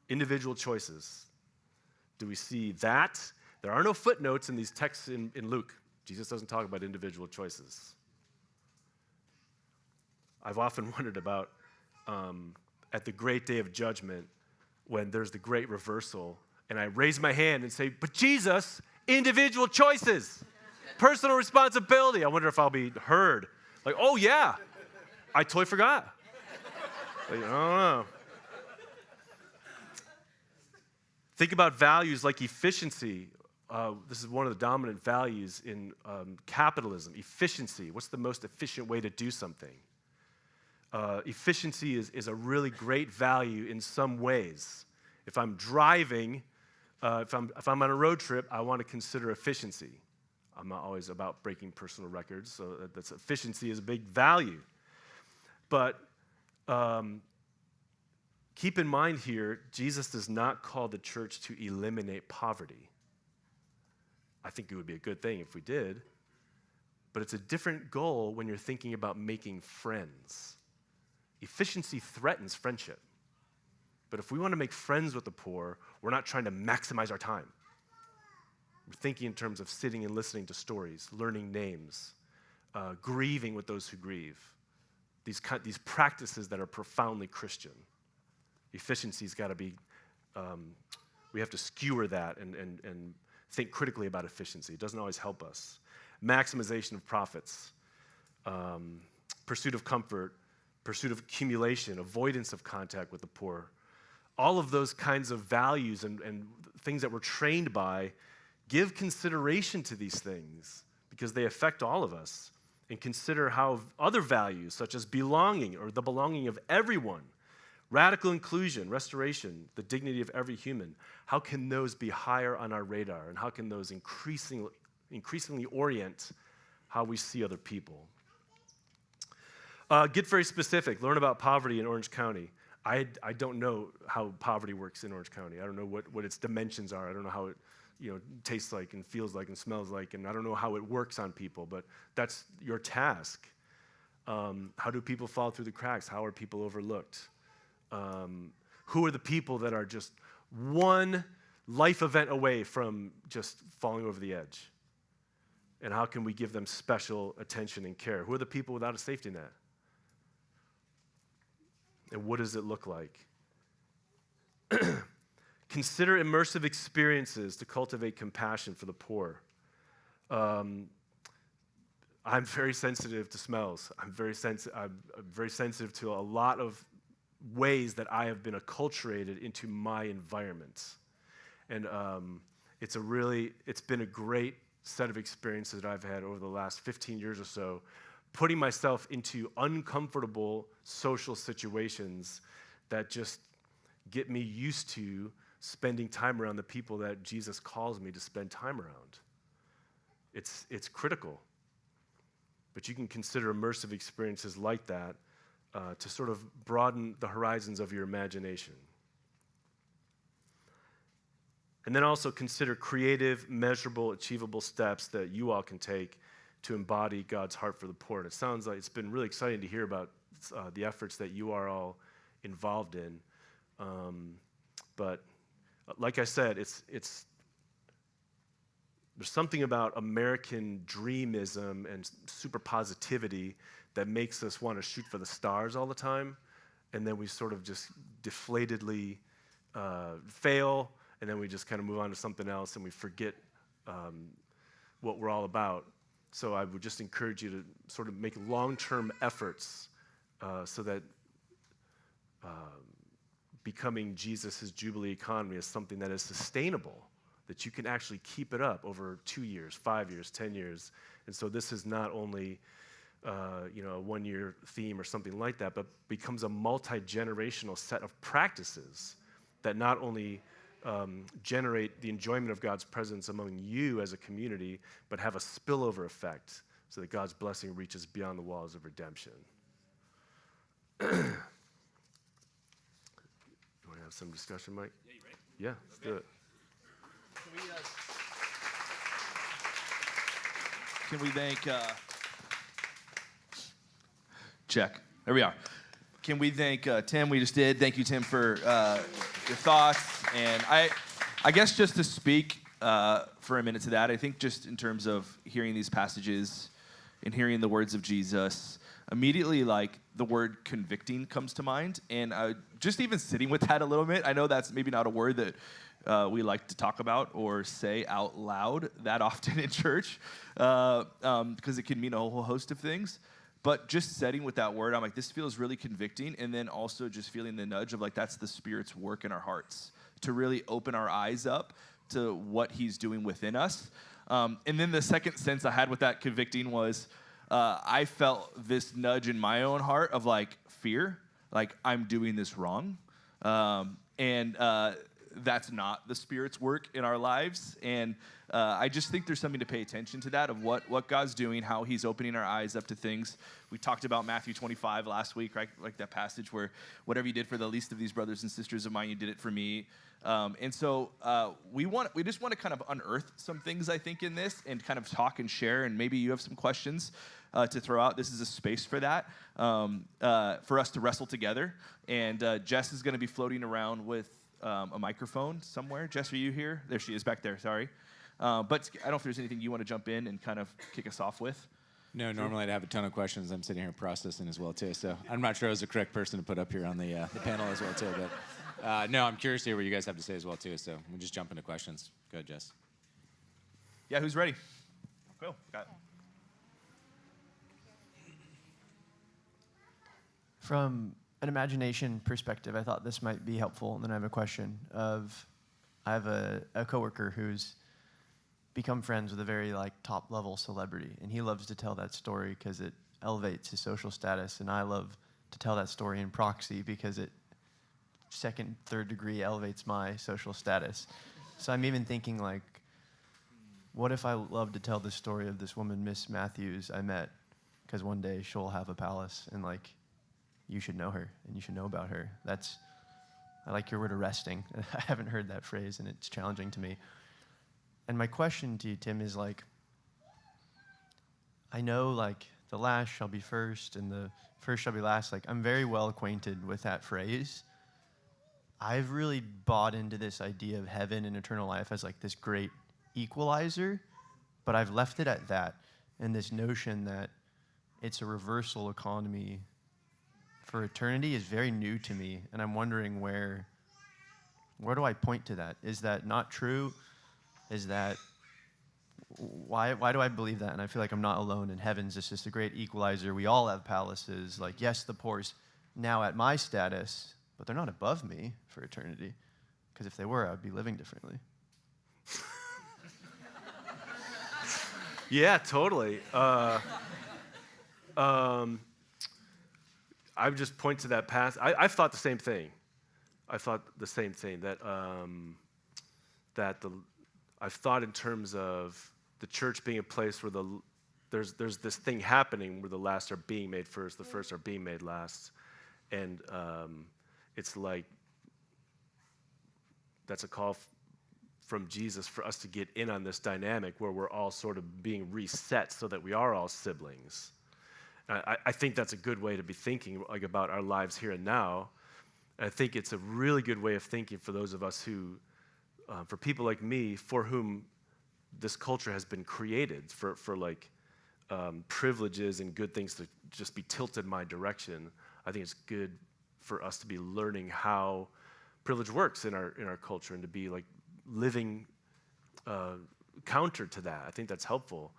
Individual choices. Do we see that? There are no footnotes in these texts in Luke. Jesus doesn't talk about individual choices. I've often wondered about, at the great day of judgment, when there's the great reversal, and I raise my hand and say, but Jesus, individual choices, personal responsibility. I wonder if I'll be heard. Like, oh yeah, I totally forgot. Like, I don't know. Think about values like efficiency. This is one of the dominant values in capitalism, efficiency. What's the most efficient way to do something? Efficiency is a really great value in some ways. If I'm driving, if I'm on a road trip, I want to consider efficiency. I'm not always about breaking personal records, so that's efficiency is a big value. But keep in mind here, Jesus does not call the church to eliminate poverty. I think it would be a good thing if we did, but it's a different goal when you're thinking about making friends. Efficiency threatens friendship. But if we want to make friends with the poor, we're not trying to maximize our time. We're thinking in terms of sitting and listening to stories, learning names, grieving with those who grieve. These practices that are profoundly Christian. Efficiency's got to be, we have to skewer that and think critically about efficiency. It doesn't always help us. Maximization of profits, pursuit of comfort, pursuit of accumulation, avoidance of contact with the poor. All of those kinds of values and things that we're trained by, give consideration to these things because they affect all of us. And consider how other values, such as belonging or the belonging of everyone, radical inclusion, restoration, the dignity of every human, how can those be higher on our radar? And how can those increasingly orient how we see other people? Get very specific. Learn about poverty in Orange County. I don't know how poverty works in Orange County. I don't know what its dimensions are. I don't know how it tastes like and feels like and smells like, and I don't know how it works on people, but that's your task. How do people fall through the cracks? How are people overlooked? Who are the people that are just one life event away from just falling over the edge? And how can we give them special attention and care? Who are the people without a safety net? And what does it look like? Consider immersive experiences to cultivate compassion for the poor. I'm very sensitive to smells. I'm very sensitive to a lot of ways that I have been acculturated into my environment. And it's been a great set of experiences that I've had over the last 15 years or so, putting myself into uncomfortable social situations that just get me used to spending time around the people that Jesus calls me to spend time around. It's critical. But you can consider immersive experiences like that to sort of broaden the horizons of your imagination. And then also consider creative, measurable, achievable steps that you all can take to embody God's heart for the poor. And it sounds like it's been really exciting to hear about the efforts that you are all involved in. But like I said, there's something about American dreamism and super positivity that makes us want to shoot for the stars all the time, and then we sort of just deflatedly fail, and then we just kind of move on to something else, and we forget what we're all about. So I would just encourage you to sort of make long-term efforts so that becoming Jesus' Jubilee economy is something that is sustainable, that you can actually keep it up over 2 years, 5 years, 10 years. And so this is not only a one-year theme or something like that, but becomes a multi-generational set of practices that not only generate the enjoyment of God's presence among you as a community, but have a spillover effect so that God's blessing reaches beyond the walls of redemption. You want to have some discussion, Mike?
Yeah, you ready?
Yeah, let's do it.
Can we thank, check, there we are. Can we thank Tim? We just did. Thank you, Tim, for your thoughts. And I guess just to speak for a minute to that, I think just in terms of hearing these passages and hearing the words of Jesus, immediately like the word convicting comes to mind. And just even sitting with that a little bit, I know that's maybe not a word that we like to talk about or say out loud that often in church, because it can mean a whole host of things. But just sitting with that word, I'm like, this feels really convicting. And then also just feeling the nudge of like, that's the Spirit's work in our hearts to really open our eyes up to what he's doing within us. And then the second sense I had with that convicting was I felt this nudge in my own heart of like fear, like I'm doing this wrong. And that's not the Spirit's work in our lives. And I just think there's something to pay attention to that, of what God's doing, how he's opening our eyes up to things. We talked about Matthew 25 last week, right? Like that passage where whatever you did for the least of these brothers and sisters of mine, you did it for me. And so we just want to kind of unearth some things, I think, in this and kind of talk and share. And maybe you have some questions to throw out. This is a space for that, for us to wrestle together. And Jess is going to be floating around with a microphone somewhere. Jess, are you here? There she is back there, sorry. But I don't know if there's anything you want to jump in and kind of kick us off with.
No, normally I'd have a ton of questions. I'm sitting here processing as well, too. So I'm not sure I was the correct person to put up here on the panel as well, too. But no, I'm curious to hear what you guys have to say as well, too. So we'll just jump into questions. Go ahead, Jess.
Yeah, who's ready? Cool. Got it.
From an imagination perspective, I thought this might be helpful. And then I have a question I have a coworker who's become friends with a very top level celebrity, and he loves to tell that story because it elevates his social status, and I love to tell that story in proxy because it second, third degree elevates my social status. So I'm even thinking what if I love to tell the story of this woman, Miss Matthews, I met, because one day she'll have a palace, and you should know her, and you should know about her. I like your word arresting. I haven't heard that phrase, and it's challenging to me. And my question to you, Tim, is I know the last shall be first, and the first shall be last. I'm very well acquainted with that phrase. I've really bought into this idea of heaven and eternal life as this great equalizer, but I've left it at that, and this notion that it's a reversal economy for eternity is very new to me, and I'm wondering where do I point to that? Is that not true? Is that, why do I believe that? And I feel like I'm not alone, and heaven's just a great equalizer. We all have palaces. Yes, the poor's now at my status, but they're not above me for eternity, because if they were, I would be living differently.
Yeah, totally. I would just point to that past. I've thought the same thing. I thought the same thing, that I've thought in terms of the church being a place where there's this thing happening where the last are being made first, the first are being made last, and it's that's a call from Jesus for us to get in on this dynamic where we're all sort of being reset so that we are all siblings. I think that's a good way to be thinking about our lives here and now. And I think it's a really good way of thinking for those of us who, for people like me, for whom this culture has been created for privileges and good things to just be tilted my direction. I think it's good for us to be learning how privilege works in our culture and to be living counter to that. I think that's helpful.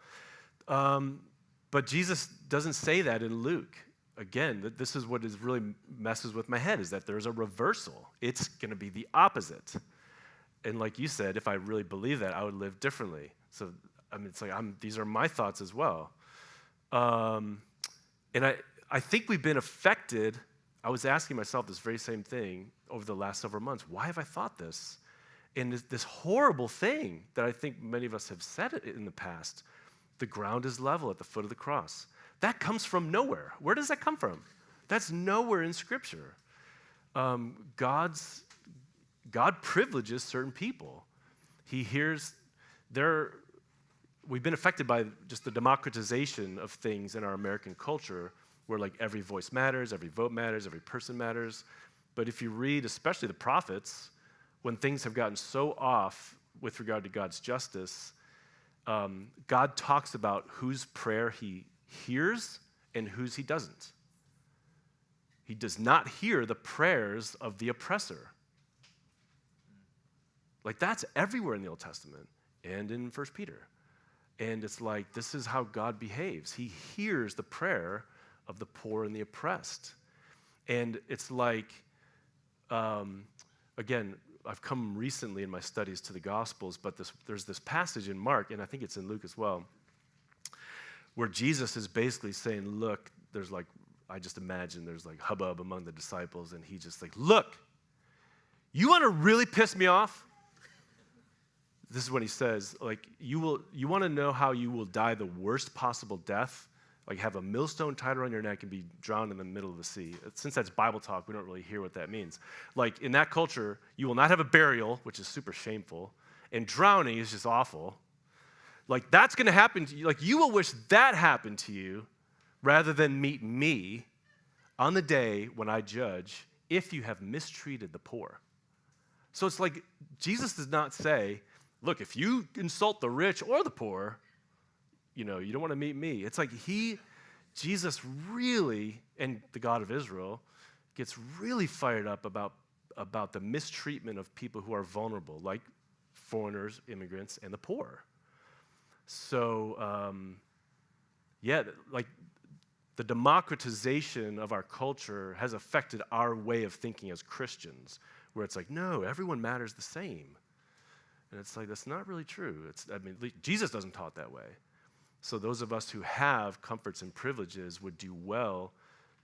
But Jesus doesn't say that in Luke. Again, this is what really messes with my head, is that there's a reversal. It's going to be the opposite. And like you said, if I really believe that, I would live differently. So, it's these are my thoughts as well. And I think we've been affected. I was asking myself this very same thing over the last several months. Why have I thought this? And this horrible thing that I think many of us have said it in the past, the ground is level at the foot of the cross. That comes from nowhere. Where does that come from? That's nowhere in Scripture. God privileges certain people. He hears we've been affected by just the democratization of things in our American culture, where every voice matters, every vote matters, every person matters. But if you read, especially the prophets, when things have gotten so off with regard to God's justice, God talks about whose prayer he hears and whose he doesn't. He does not hear the prayers of the oppressor. Like, that's everywhere in the Old Testament and in 1 Peter. And it's like, this is how God behaves. He hears the prayer of the poor and the oppressed. And it's like, again, I've come recently in my studies to the Gospels, but there's this passage in Mark, and I think it's in Luke as well, where Jesus is basically saying, look, there's like, I just imagine there's like hubbub among the disciples, and he just like, look, you want to really piss me off? This is what he says, like, you want to know how you will die the worst possible death? Like, have a millstone tied around your neck and be drowned in the middle of the sea. Since that's Bible talk, we don't really hear what that means. Like, in that culture, you will not have a burial, which is super shameful, and drowning is just awful. Like, that's going to happen to you. Like, you will wish that happened to you rather than meet me on the day when I judge if you have mistreated the poor. So it's like, Jesus does not say, look, if you insult the rich or the poor, you don't want to meet me. It's like Jesus really, and the God of Israel, gets really fired up about the mistreatment of people who are vulnerable, like foreigners, immigrants, and the poor. So, like the democratization of our culture has affected our way of thinking as Christians, where it's like, no, everyone matters the same. And it's like, that's not really true. Jesus doesn't taught that way. So those of us who have comforts and privileges would do well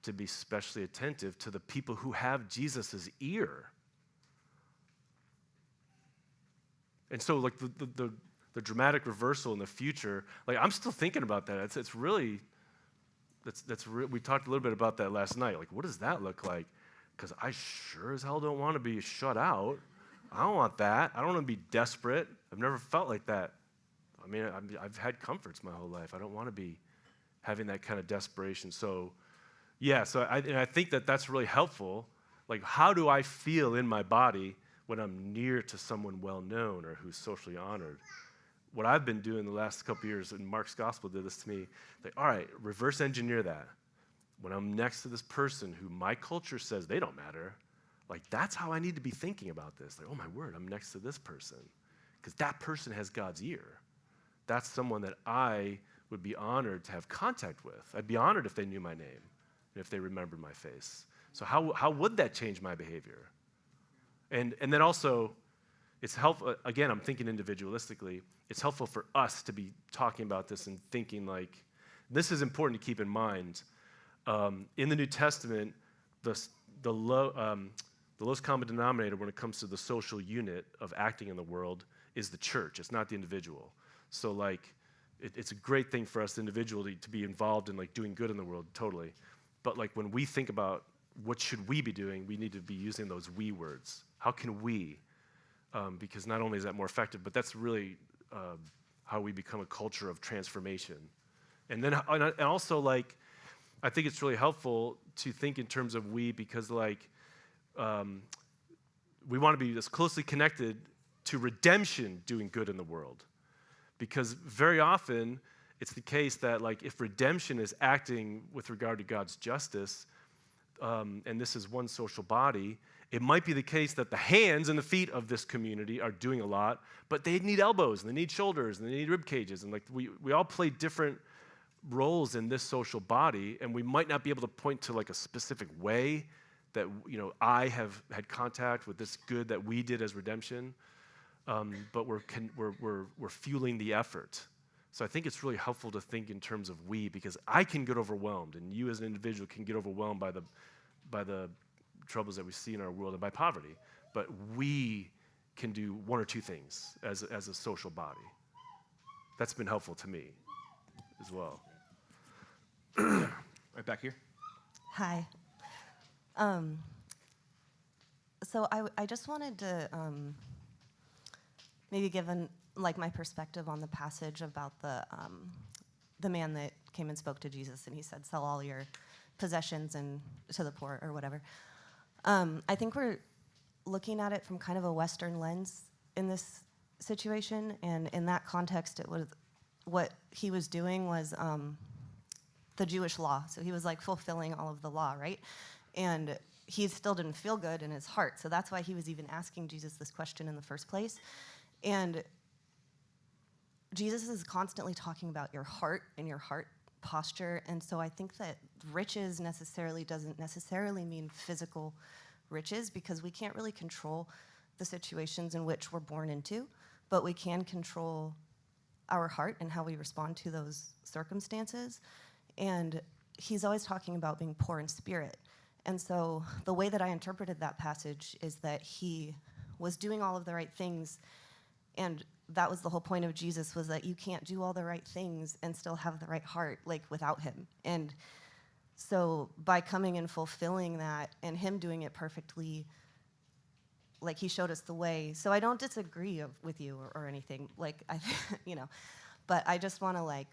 to be specially attentive to the people who have Jesus' ear. And so, like, the dramatic reversal in the future, like, I'm still thinking about that. It's really, we talked a little bit about that last night. Like, what does that look like? Because I sure as hell don't want to be shut out. I don't want that. I don't want to be desperate. I've never felt like that. I mean, I've had comforts my whole life. I don't want to be having that kind of desperation. So, yeah, I think that's really helpful. Like, how do I feel in my body when I'm near to someone well-known or who's socially honored? What I've been doing the last couple years, and Mark's gospel did this to me, like, all right, reverse engineer that. When I'm next to this person who my culture says they don't matter, like, that's how I need to be thinking about this. Like, oh my word, I'm next to this person. Because that person has God's ear. That's someone that I would be honored to have contact with. I'd be honored if they knew my name and if they remembered my face. So how would that change my behavior? And then also, it's helpful, again, I'm thinking individualistically, it's helpful for us to be talking about this and thinking like, this is important to keep in mind. In the New Testament, the lowest common denominator when it comes to the social unit of acting in the world is the church. It's not the individual. So, like, it's a great thing for us individually to be involved in, like, doing good in the world, totally. But, like, when we think about what should we be doing, we need to be using those we words. How can we? Because not only is that more effective, but that's really how we become a culture of transformation. And also, like, I think it's really helpful to think in terms of we because, like, we want to be as closely connected to redemption doing good in the world. Because very often, it's the case that, like, if redemption is acting with regard to God's justice, and this is one social body, it might be the case that the hands and the feet of this community are doing a lot, but they need elbows, and they need shoulders, and they need rib cages, and, like, we all play different roles in this social body, and we might not be able to point to, like, a specific way that, I have had contact with this good that we did as redemption. But we're fueling the effort. So I think it's really helpful to think in terms of we, because I can get overwhelmed, and you as an individual can get overwhelmed by the troubles that we see in our world and by poverty. But we can do one or two things as a social body. That's been helpful to me as well.
Right back here.
Hi. So I just wanted to maybe give my perspective on the passage about the man that came and spoke to Jesus, and he said, "Sell all your possessions and to the poor," or whatever. I think we're looking at it from kind of a Western lens in this situation, and in that context, it was what he was doing was the Jewish law. So he was like fulfilling all of the law, right? And he still didn't feel good in his heart. So that's why he was even asking Jesus this question in the first place. And Jesus is constantly talking about your heart and your heart posture. And so I think that riches doesn't necessarily mean physical riches, because we can't really control the situations in which we're born into, but we can control our heart and how we respond to those circumstances. And he's always talking about being poor in spirit. And so the way that I interpreted that passage is that he was doing all of the right things, and that was the whole point of Jesus, was that you can't do all the right things and still have the right heart, like, without him. And so by coming and fulfilling that and him doing it perfectly, like, he showed us the way. So I don't disagree with you or anything, like, but I just want to, like,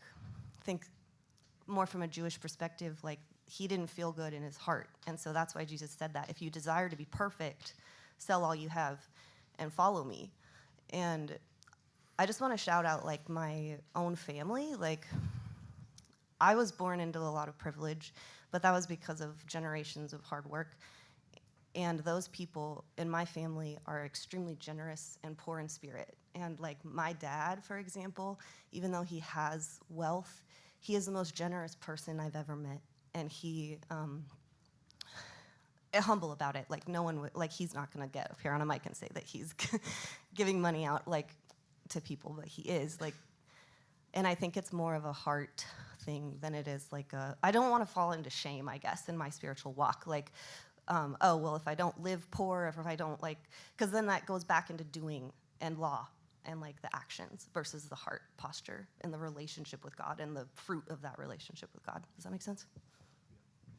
think more from a Jewish perspective. Like, he didn't feel good in his heart. And so that's why Jesus said that. If you desire to be perfect, sell all you have and follow me. And I just want to shout out, like, my own family. Like, I was born into a lot of privilege, but that was because of generations of hard work. And those people in my family are extremely generous and poor in spirit. And, like, my dad, for example, even though he has wealth, he is the most generous person I've ever met. And he humble about it. Like, no one would, like, he's not going to get up here on a mic and say that he's giving money out, like, to people, but he is, like, and I think it's more of a heart thing than it is like I don't want to fall into shame, I guess, in my spiritual walk. Like, oh, well, if I don't live poor, if I don't, like, because then that goes back into doing and law and, like, the actions versus the heart posture and the relationship with God and the fruit of that relationship with God. Does that make sense?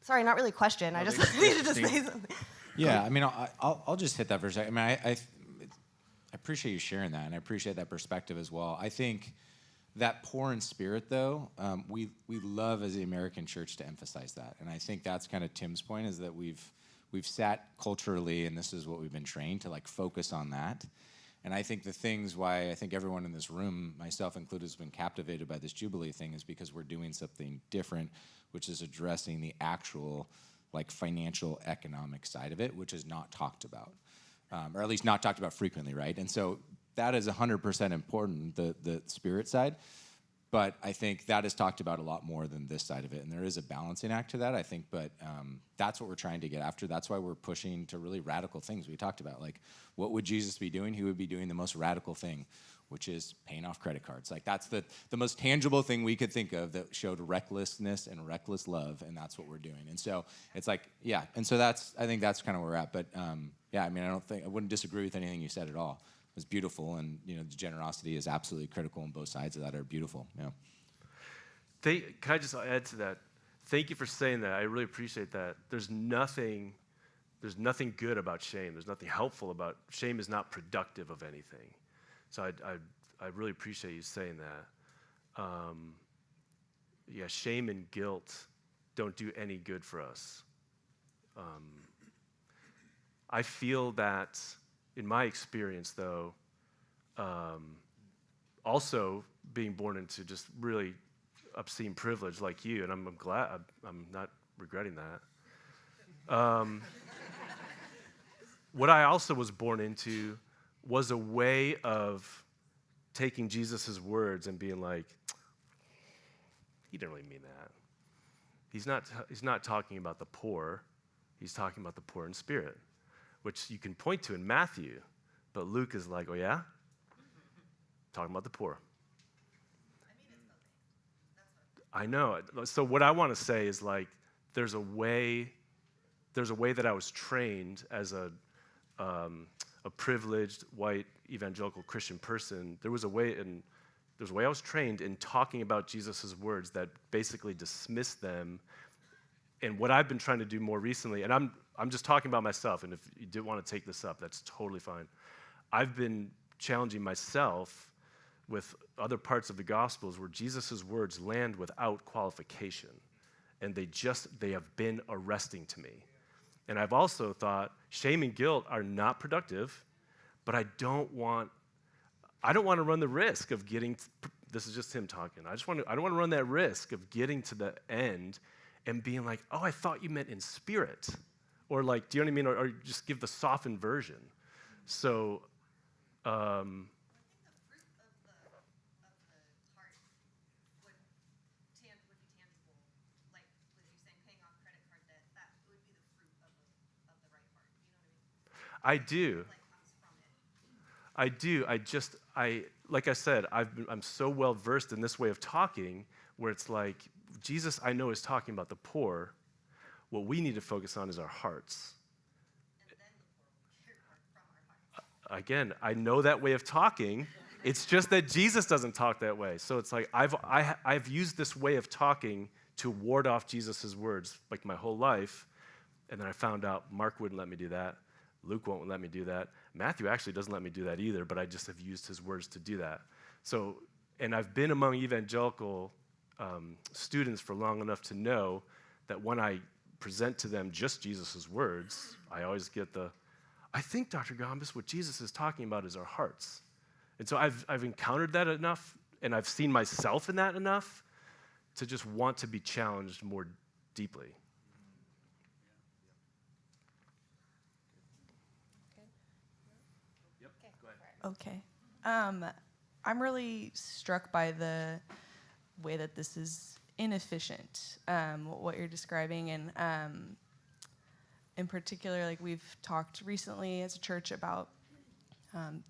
Sorry, not really a question. I just needed to say something.
Yeah, I mean, I'll just hit that for a second. I mean, I appreciate you sharing that, and I appreciate that perspective as well. I think that poor in spirit, though, we love as the American church to emphasize that, and I think that's kind of Tim's point, is that we've sat culturally, and this is what we've been trained to, like, focus on that. And I think the things why I think everyone in this room, myself included, has been captivated by this Jubilee thing is because we're doing something different, which is addressing the actual, like, financial economic side of it, which is not talked about, or at least not talked about frequently, right? And so that is 100% important, the spirit side. But I think that is talked about a lot more than this side of it. And there is a balancing act to that, I think. But that's what we're trying to get after. That's why we're pushing to really radical things we talked about. Like, what would Jesus be doing? He would be doing the most radical thing, which is paying off credit cards. Like, that's the most tangible thing we could think of that showed recklessness and reckless love. And that's what we're doing. And so it's like, yeah. And so I think that's kind of where we're at. But yeah, I mean, I wouldn't disagree with anything you said at all. It's beautiful, and the generosity is absolutely critical, and both sides of that are beautiful. Yeah.
Can I just add to that? Thank you for saying that. I really appreciate that. There's nothing good about shame. There's nothing helpful about shame. Is not productive of anything. So I really appreciate you saying that. Yeah, shame and guilt don't do any good for us. I feel that. In my experience, though, also being born into just really obscene privilege like you, and I'm glad, I'm not regretting that. What I also was born into was a way of taking Jesus' words and being like, he didn't really mean that. He's not talking about the poor. He's talking about the poor in spirit, which you can point to in Matthew, but Luke is like, oh yeah? Talking about the poor. I know. So what I want to say is, like, there's a way that I was trained as a privileged white evangelical Christian person. There was a way I was trained in talking about Jesus' words that basically dismissed them. And what I've been trying to do more recently, and I'm just talking about myself, and if you didn't want to take this up, that's totally fine. I've been challenging myself with other parts of the Gospels where Jesus' words land without qualification, and they have been arresting to me. And I've also thought shame and guilt are not productive, but I don't want to run the risk of getting this is just him talking. I don't want to run that risk of getting to the end and being like, oh, I thought you meant in spirit. Or like, do you know what I mean? Or just give the softened version. So, I do. Like I said, I'm so well versed in this way of talking where it's like, Jesus, I know, is talking about the poor. What we need to focus on is our hearts. Again, I know that way of talking. It's just that Jesus doesn't talk that way. So it's like I've used this way of talking to ward off Jesus' words like my whole life. And then I found out Mark wouldn't let me do that. Luke won't let me do that. Matthew actually doesn't let me do that either, but I just have used his words to do that. So, and I've been among evangelical students for long enough to know that when I present to them just Jesus' words, I always get I think, Dr. Gombis, what Jesus is talking about is our hearts. And so I've encountered that enough, and I've seen myself in that enough to just want to be challenged more deeply.
Okay. I'm really struck by the way that this is inefficient, what you're describing. And in particular, like we've talked recently as a church about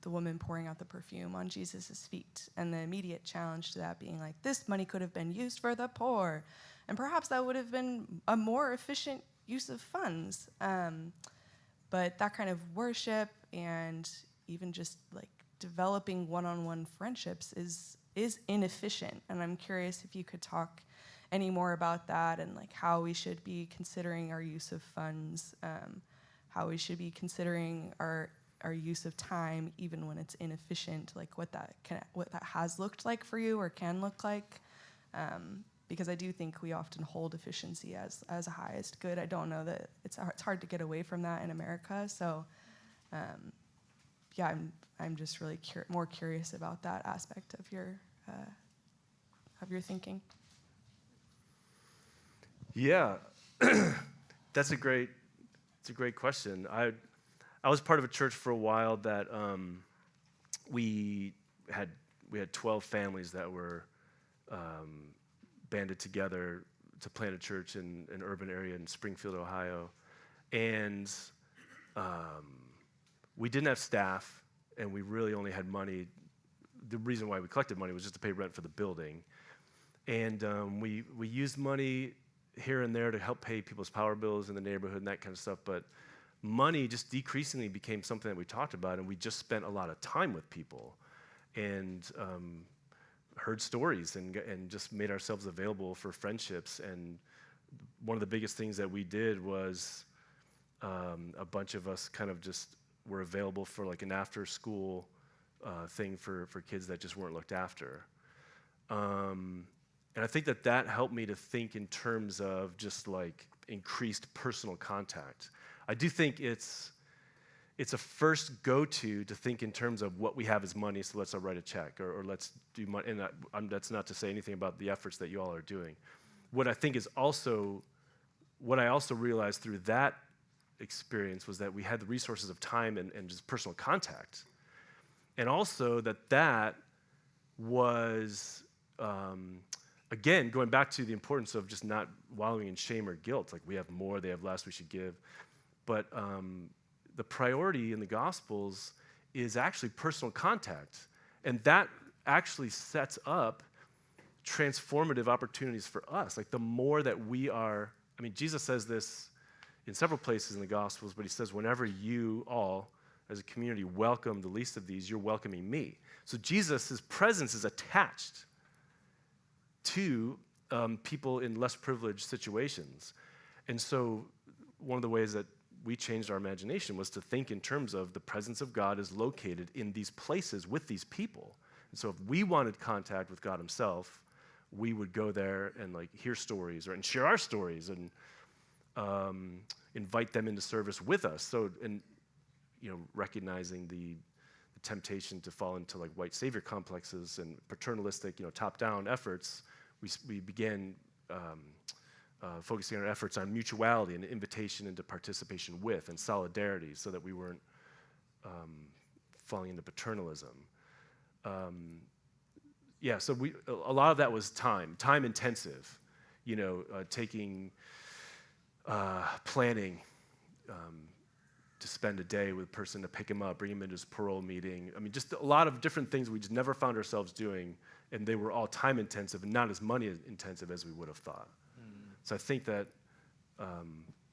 the woman pouring out the perfume on Jesus' feet, and the immediate challenge to that being like, this money could have been used for the poor, and perhaps that would have been a more efficient use of funds. But that kind of worship and even just like developing one-on-one friendships is inefficient. And I'm curious if you could talk any more about that and like how we should be considering our use of funds, how we should be considering our use of time even when it's inefficient, like what that has looked like for you or can look like. Because I do think we often hold efficiency as a highest good. I don't know that it's hard to get away from that in America. So yeah, I'm just really more curious about that aspect of your thinking.
Yeah, that's a great question. I was part of a church for a while that we had 12 families that were banded together to plant a church in an urban area in Springfield, Ohio, and we didn't have staff, and we really only had money. The reason why we collected money was just to pay rent for the building, and we used money here and there to help pay people's power bills in the neighborhood and that kind of stuff, but money just decreasingly became something that we talked about, and we just spent a lot of time with people and heard stories and just made ourselves available for friendships. And one of the biggest things that we did was a bunch of us kind of just were available for like an after school thing for kids that just weren't looked after. And I think that helped me to think in terms of just like increased personal contact. I do think it's a first go-to to think in terms of what we have as money, so let's write a check or let's do money. And that's not to say anything about the efforts that you all are doing. What I think is also, what I also realized through that experience was that we had the resources of time and just personal contact. And also that was, again, going back to the importance of just not wallowing in shame or guilt. Like we have more, they have less, we should give. But the priority in the Gospels is actually personal contact. And that actually sets up transformative opportunities for us. Like the more that we are, I mean, Jesus says this in several places in the Gospels, but he says, whenever you all, as a community, welcome the least of these, you're welcoming me. So Jesus' presence is attached to people in less privileged situations. And so one of the ways that we changed our imagination was to think in terms of the presence of God is located in these places with these people. And so if we wanted contact with God himself, we would go there and like hear stories and share our stories and invite them into service with us. So, and recognizing the temptation to fall into like white savior complexes and paternalistic, top-down efforts, we began focusing our efforts on mutuality and invitation into participation with and solidarity, so that we weren't falling into paternalism. So a lot of that was time intensive, taking, planning to spend a day with a person to pick him up, bring him into his parole meeting. I mean, just a lot of different things we just never found ourselves doing, and they were all time intensive and not as money intensive as we would have thought. So I think that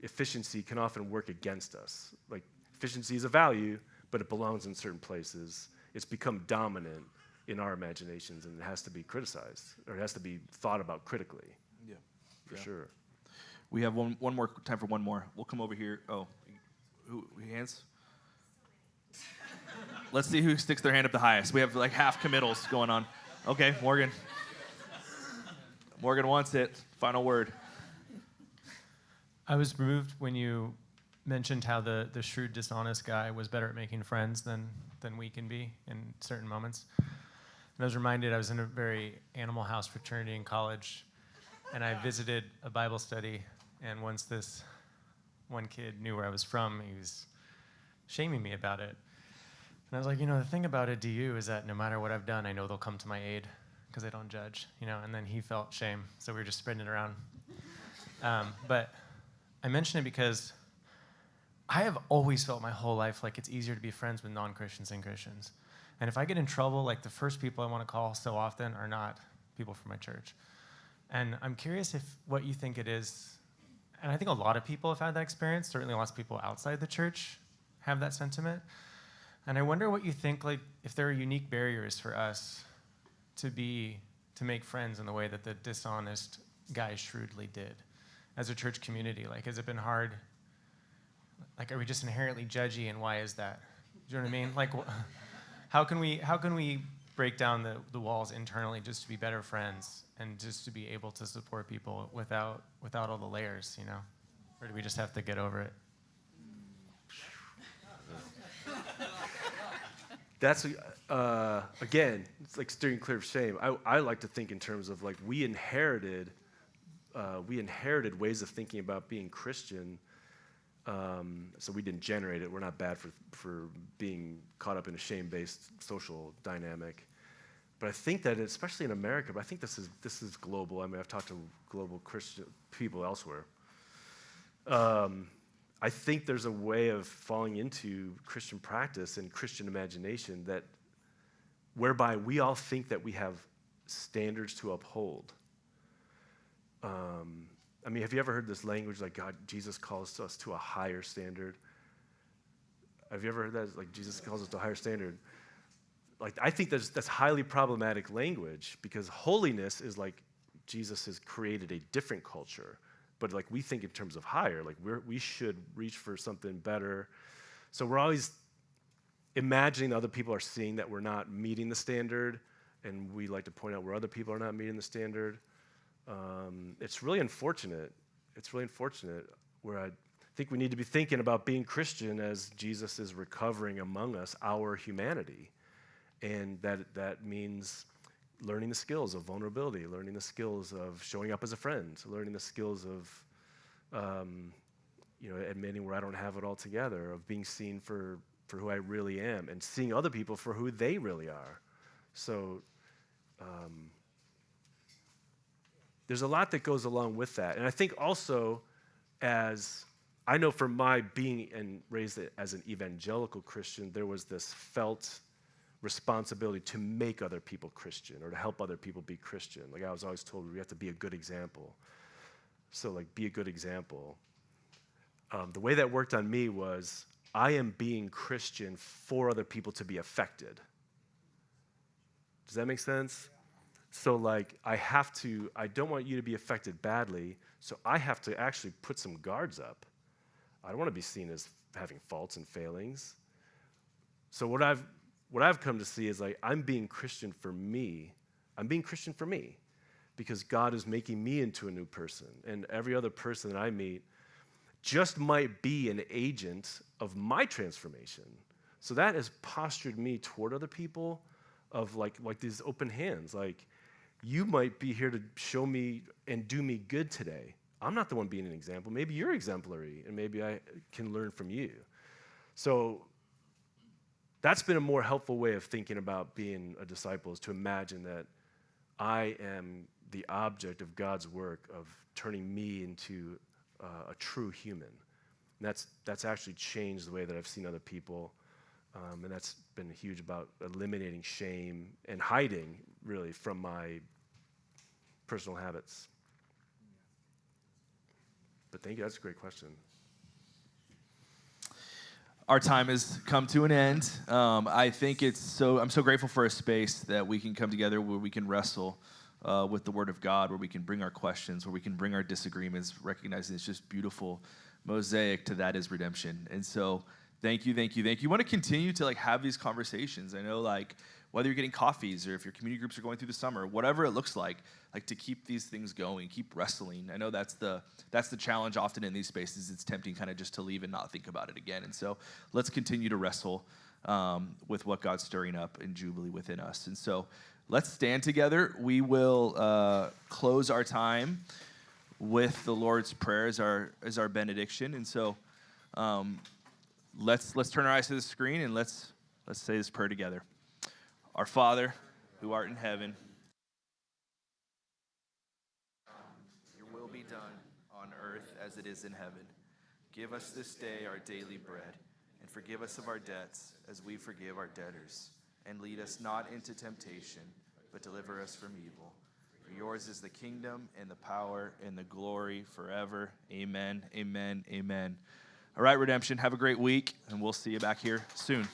efficiency can often work against us. Like, efficiency is a value, but it belongs in certain places. It's become dominant in our imaginations, and it has to be criticized, or it has to be thought about critically.
Yeah.
For sure.
We have one more, time for one more. We'll come over here. Oh, who hands? Let's see who sticks their hand up the highest. We have like half committals going on. Okay, Morgan. Morgan wants it. Final word.
I was moved when you mentioned how the shrewd, dishonest guy was better at making friends than we can be in certain moments. And I was reminded, I was in a very Animal House fraternity in college, and I visited a Bible study, and once this one kid knew where I was from, he was shaming me about it. And I was like, the thing about a DU is that no matter what I've done, I know they'll come to my aid because they don't judge, and then he felt shame, so we were just spreading it around. But I mention it because I have always felt my whole life like it's easier to be friends with non-Christians than Christians. And if I get in trouble, like the first people I want to call so often are not people from my church. And I'm curious what you think it is. And I think a lot of people have had that experience. Certainly lots of people outside the church have that sentiment. And I wonder what you think, like, if there are unique barriers for us to make friends in the way that the dishonest guy shrewdly did as a church community. Like, has it been hard? Like, are we just inherently judgy, and why is that? Do you know what I mean? Like, how can we break down the walls internally just to be better friends and just to be able to support people without all the layers, Or do we just have to get over it?
That's, again, it's like steering clear of shame. I like to think in terms of, like, we inherited ways of thinking about being Christian. So we didn't generate it. We're not bad for being caught up in a shame-based social dynamic. But I think that, especially in America, but I think this is global. I mean, I've talked to global Christian people elsewhere. I think there's a way of falling into Christian practice and Christian imagination whereby we all think that we have standards to uphold. I mean, have you ever heard this language like Jesus calls us to a higher standard? Have you ever heard that? Like, Jesus calls us to a higher standard. Like, I think that's highly problematic language, because holiness is like Jesus has created a different culture. But like, we think in terms of higher, like we should reach for something better. So we're always imagining other people are seeing that we're not meeting the standard, and we like to point out where other people are not meeting the standard. It's really unfortunate. Where I think we need to be thinking about being Christian as Jesus is recovering among us our humanity. And that means learning the skills of vulnerability, learning the skills of showing up as a friend, learning the skills of, admitting where I don't have it all together, of being seen for who I really am, and seeing other people for who they really are. So there's a lot that goes along with that. And I think also, as I know from my being and raised as an evangelical Christian, there was this felt responsibility to make other people Christian, or to help other people be Christian. Like, I was always told we have to be a good example. So, like, be a good example. The way that worked on me was, I am being Christian for other people to be affected. Does that make sense? So, like, I don't want you to be affected badly, so I have to actually put some guards up. I don't want to be seen as having faults and failings. So what I've come to see is, like, I'm being Christian for me. I'm being Christian for me because God is making me into a new person. And every other person that I meet just might be an agent of my transformation. So that has postured me toward other people of like these open hands. Like, you might be here to show me and do me good today. I'm not the one being an example. Maybe you're exemplary, and maybe I can learn from you. So that's been a more helpful way of thinking about being a disciple, is to imagine that I am the object of God's work of turning me into a true human. And that's actually changed the way that I've seen other people, and that's been huge about eliminating shame and hiding, really, from my personal habits. But thank you, that's a great question.
Our time has come to an end. I think I'm so grateful for a space that we can come together where we can wrestle with the Word of God, where we can bring our questions, where we can bring our disagreements, recognizing it's just beautiful mosaic to that is redemption. And so thank you. You want to continue to have these conversations. I know whether you're getting coffees or if your community groups are going through the summer, whatever it looks like to keep these things going, keep wrestling. I know that's the challenge often in these spaces. It's tempting kind of just to leave and not think about it again. And so let's continue to wrestle with what God's stirring up in Jubilee within us. And so let's stand together. We will close our time with the Lord's Prayer as our benediction. And so let's turn our eyes to the screen and let's say this prayer together. Our Father, who art in heaven, your will be done on earth as it is in heaven. Give us this day our daily bread, and forgive us of our debts as we forgive our debtors. And lead us not into temptation, but deliver us from evil. For yours is the kingdom and the power and the glory forever. Amen, amen, amen. All right, Redemption, have a great week, and we'll see you back here soon.